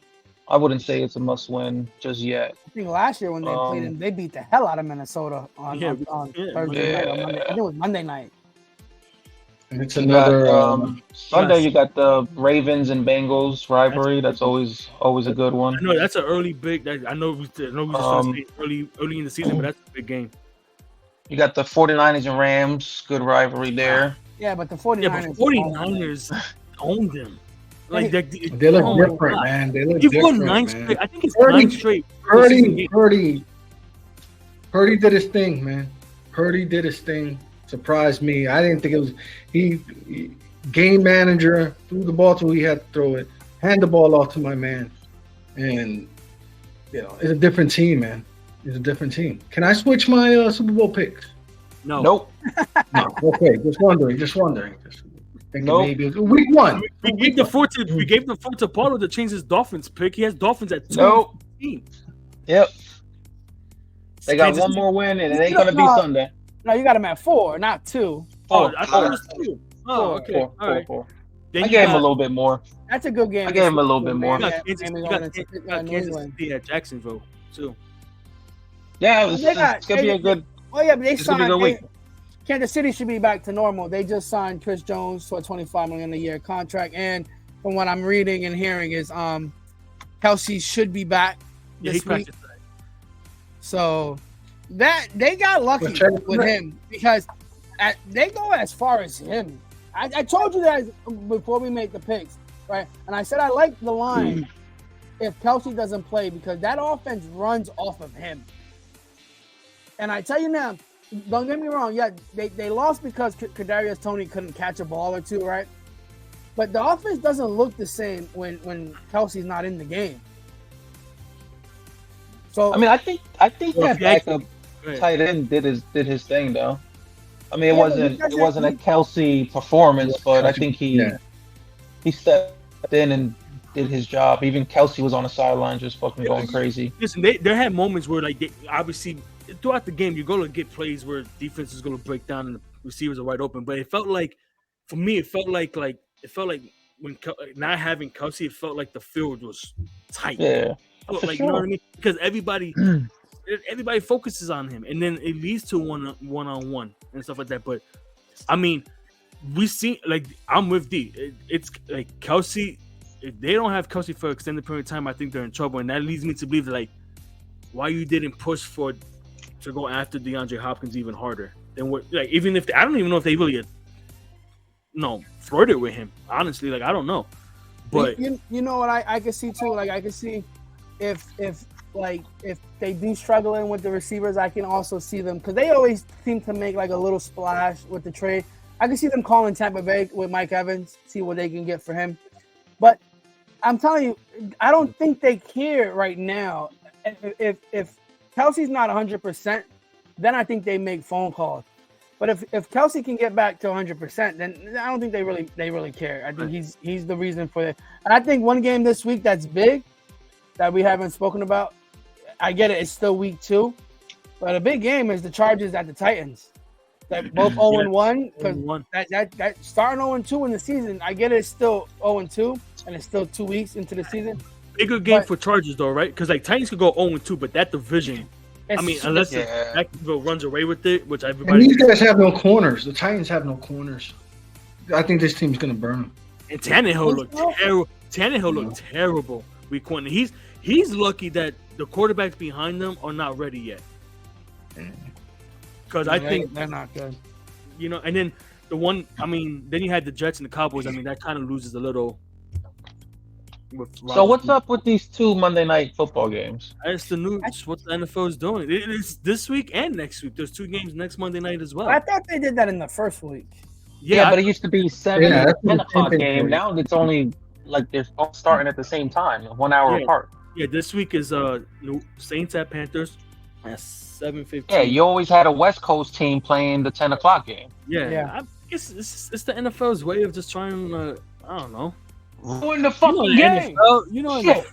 I wouldn't say it's a must-win just yet. I think last year when they played them, they beat the hell out of Minnesota on Thursday night. Or Monday. I think it was Monday night. And it's You another. got, Sunday, you got the Ravens and Bengals rivalry. That's always a good one. I know that's an early big. I know we just trying to say early in the season, but that's a big game. You got the 49ers and Rams. Good rivalry there. Yeah, but the 49ers. Yeah, but 49ers owned them. Like they look oh different, God. man. They look You've different, won 9 man. straight. I think it's Purdy- 9 straight. Purdy did his thing, man. Purdy did his thing. Surprised me. I didn't think it was he game manager, threw the ball to who he had to throw it, hand the ball off to my man. And it's a different team, man. It's a different team. Can I switch my Super Bowl picks? No. Nope. No. Okay, just wondering. Thinking Nope. maybe week one. We gave the floor to Paulo to change his Dolphins pick. He has Dolphins at 2. Nope. Yep. They got Kansas one City. more win, and it ain't gonna be Sunday. No, you got them at 4, not 2. Oh, I thought it four. was 2. Oh, okay. All right. Four. Then I you gave him got- a little bit more. That's a good game. I gave him a little bit more. You got Yeah, Kansas, Miami you going got, into, you got New Kansas England. City at Jacksonville too. Yeah, They it's got- gonna be a they- good. Oh yeah, but they It's gonna be a signed. good week. Kansas City should be back to normal. They just signed Chris Jones to a $25 million a year contract, and from what I'm reading and hearing is Kelsey should be back Yeah, he this week. practiced that. So that they got lucky with him because they go as far as him. I told you guys before we make the picks, right? And I said I like the line if Kelsey doesn't play because that offense runs off of him. And I tell you now, don't get me wrong. Yeah, they lost because Kadarius Toney couldn't catch a ball or two, right? But the offense doesn't look the same when Kelsey's not in the game. So I mean, I think Well, that if you ask- backup Go ahead. tight end did his thing though. I mean, it Yeah, but wasn't a Kelsey performance, but I think he stepped in and did his job. Even Kelsey was on the sideline just fucking going crazy. Listen, they had moments where like they obviously throughout the game you're gonna get plays where defense is gonna break down and the receivers are wide open. But it felt like, for me, it felt like when not having Kelsey, it felt like the field was tight. Yeah, Like, for you know what I sure. mean? Because everybody focuses on him, and then it leads to one-on-one and stuff like that. But I mean, we see, like, I'm with D. It's like Kelsey. If they don't have Kelsey for an extended period of time, I think they're in trouble, and that leads me to believe like why you didn't push to go after DeAndre Hopkins even harder than what. Like, even if I don't even know if they really flirted with him. Honestly, like, I don't know. But you know what I can see too. Like I can see if they do struggle in with the receivers, I can also see them because they always seem to make like a little splash with the trade. I can see them calling Tampa Bay with Mike Evans, see what they can get for him. But I'm telling you, I don't think they care right now. If Kelsey's not 100%, then I think they make phone calls. But if Kelsey can get back to 100%, then I don't think they really care. I think he's the reason for it. And I think one game this week that's big that we haven't spoken about. I get it; it's still week 2, but a big game is the Chargers at the Titans. That both 0-1 because that starting 0-2 in the season. I get it; it's still 0-2, and it's still 2 weeks into the season. bigger game for Chargers though, right? Because like Titans could go 0-2, but that division I mean, unless Jacksonville runs away with it, which And everybody. these guys have no corners. The Titans have no corners. I think this team's gonna burn them. And Tannehill looked terrible. Tannehill looked terrible week 1. He's lucky that the quarterbacks behind them are not ready yet. Because I think they're not good. You know, and then the one, I mean, then you had the Jets and the Cowboys. I mean, that kind of loses a little. So what's up with these 2 Monday night football games? It's the news. What the NFL is doing. It's this week and next week. There's 2 games next Monday night as well. I thought they did that in the first week. Yeah, but it used to be 7 that's 10 the o'clock same game. thing. Now it's only like they're all starting at the same time, 1 hour apart. Yeah, this week is Saints at Panthers at 7:15. Yeah, you always had a West Coast team playing the 10 o'clock game. Yeah. I guess it's the NFL's way of just trying to, I don't know. Ruin the fucking game. NFL,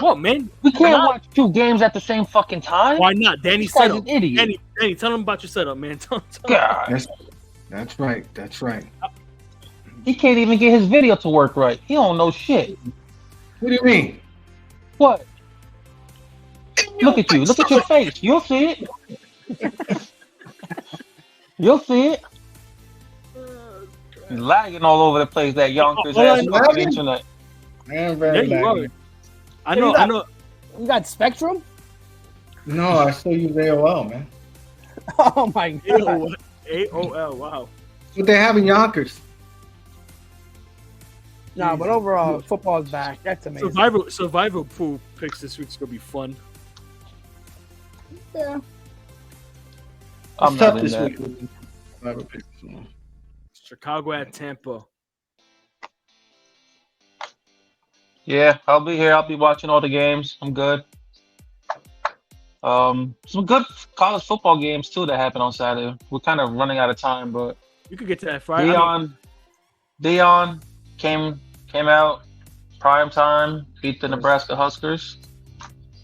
what, man? We can't watch 2 games at the same fucking time. Why not? Danny This guy's setup. an idiot. Danny, tell him about your setup, man. Tell God. That's right. That's right. He can't even get his video to work right. He don't know shit. What do you mean? What? Look at you. Look at your face. You'll see it. You'll see it. Lagging all over the place, that Yonkers ass fucking internet. Man, very you are. laggy. I know. You got Spectrum? No, I still use AOL, man. Oh my god. AOL, wow. What they have in Yonkers. No, but overall, football's back. That's amazing. Survival pool picks this week's gonna be fun. Yeah. I'm It's not tough in this that. week. Survivor picks, so. Chicago at Tampa. Yeah, I'll be here. I'll be watching all the games. I'm good. Some good college football games too that happen on Saturday. We're kind of running out of time, but You could get to that Friday. Dion came out prime time, beat the Nebraska Huskers.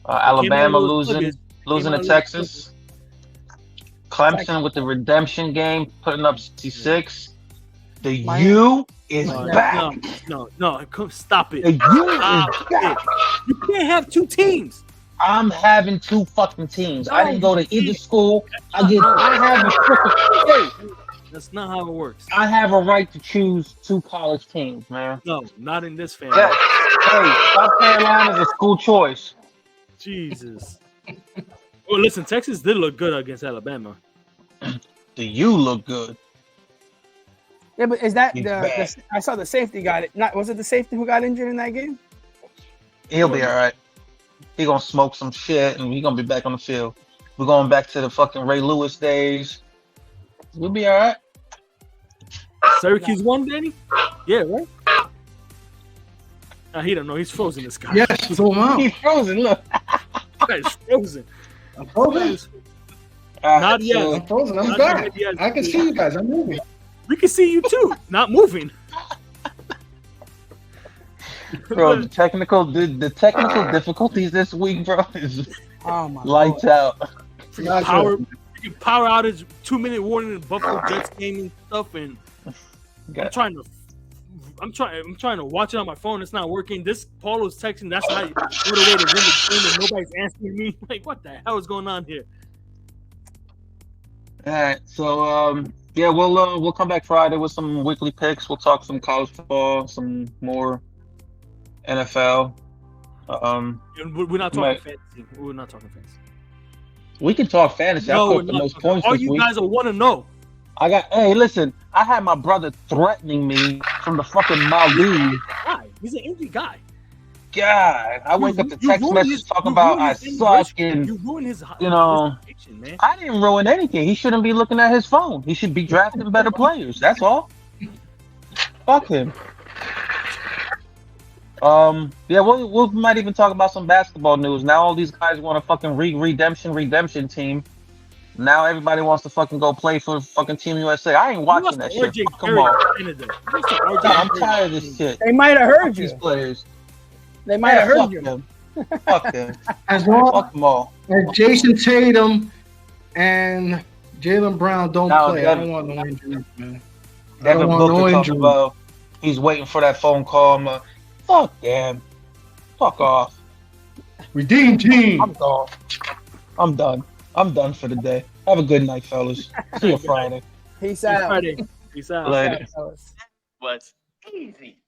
Alabama losing to Texas. Clemson with the redemption game, putting up 66. The U is back. No, stop it. The U is back. You can't have 2 teams. I'm having 2 fucking teams. I didn't go to either school. I have a freaking. That's not how it works. I have a right to choose 2 college teams, man. No, not in this family. Yeah. Hey, South Carolina is a school choice. Jesus. Well, listen, Texas did look good against Alabama. The U look good. Yeah, but is that He's the I saw the safety got it. Was it the safety who got injured in that game? He'll be all right. He gonna smoke some shit and he gonna be back on the field. We're going back to the fucking Ray Lewis days. We'll be all right. Syracuse won, Danny? Yeah, right? He don't know. He's frozen, this guy. Yes, so am I. He's frozen. Look. He's frozen. I'm frozen. Not yet. so- I'm frozen. I'm Not back. yet. I can see you guys. I'm moving. We can see you too, not moving. Bro, the technical difficulties this week, bro, is Oh my lights Lord. out. Power outage, 2-minute warning in the Buffalo Jets game and stuff, and I'm trying to watch it on my phone. It's not working. This Paulo's texting. That's not what a way to win the game, and nobody's answering me. Like, what the hell is going on here? All right, so yeah, we'll come back Friday with some weekly picks. We'll talk some college football, some more NFL. And we're not talking fantasy. We're not talking fantasy. We can talk fantasy. I put the most points All this you week. guys will want to know. Hey, listen, I had my brother threatening me from the fucking Maldives. Why? He's an injury guy. God, I wake up to You text ruined message his- talking you about ruined I his suck inspiration. and You ruined his, you know, reputation, man. I didn't ruin anything. He shouldn't be looking at his phone. He should be drafting better players. That's all. Fuck him. Yeah, we might even talk about some basketball news. Now all these guys want a fucking redemption team. Now everybody wants to fucking go play for fucking Team USA. I ain't watching that shit. Come on. I'm tired of this shit. They might have heard These you. players. They might have heard fuck you. them. Fuck them. As long Fuck them all. as Jason Tatum and Jaylen Brown don't Now, play, I don't want no injuries, man. I Devin don't want Booker no talking injuries. about he's waiting for that phone call. I'm like, fuck them. Fuck off. Redeem team. I'm gone. I'm done. I'm done for the day. Have a good night, fellas. See you Friday. Peace See you out. Friday. Peace out. Later. Peace out, fellas. Was easy.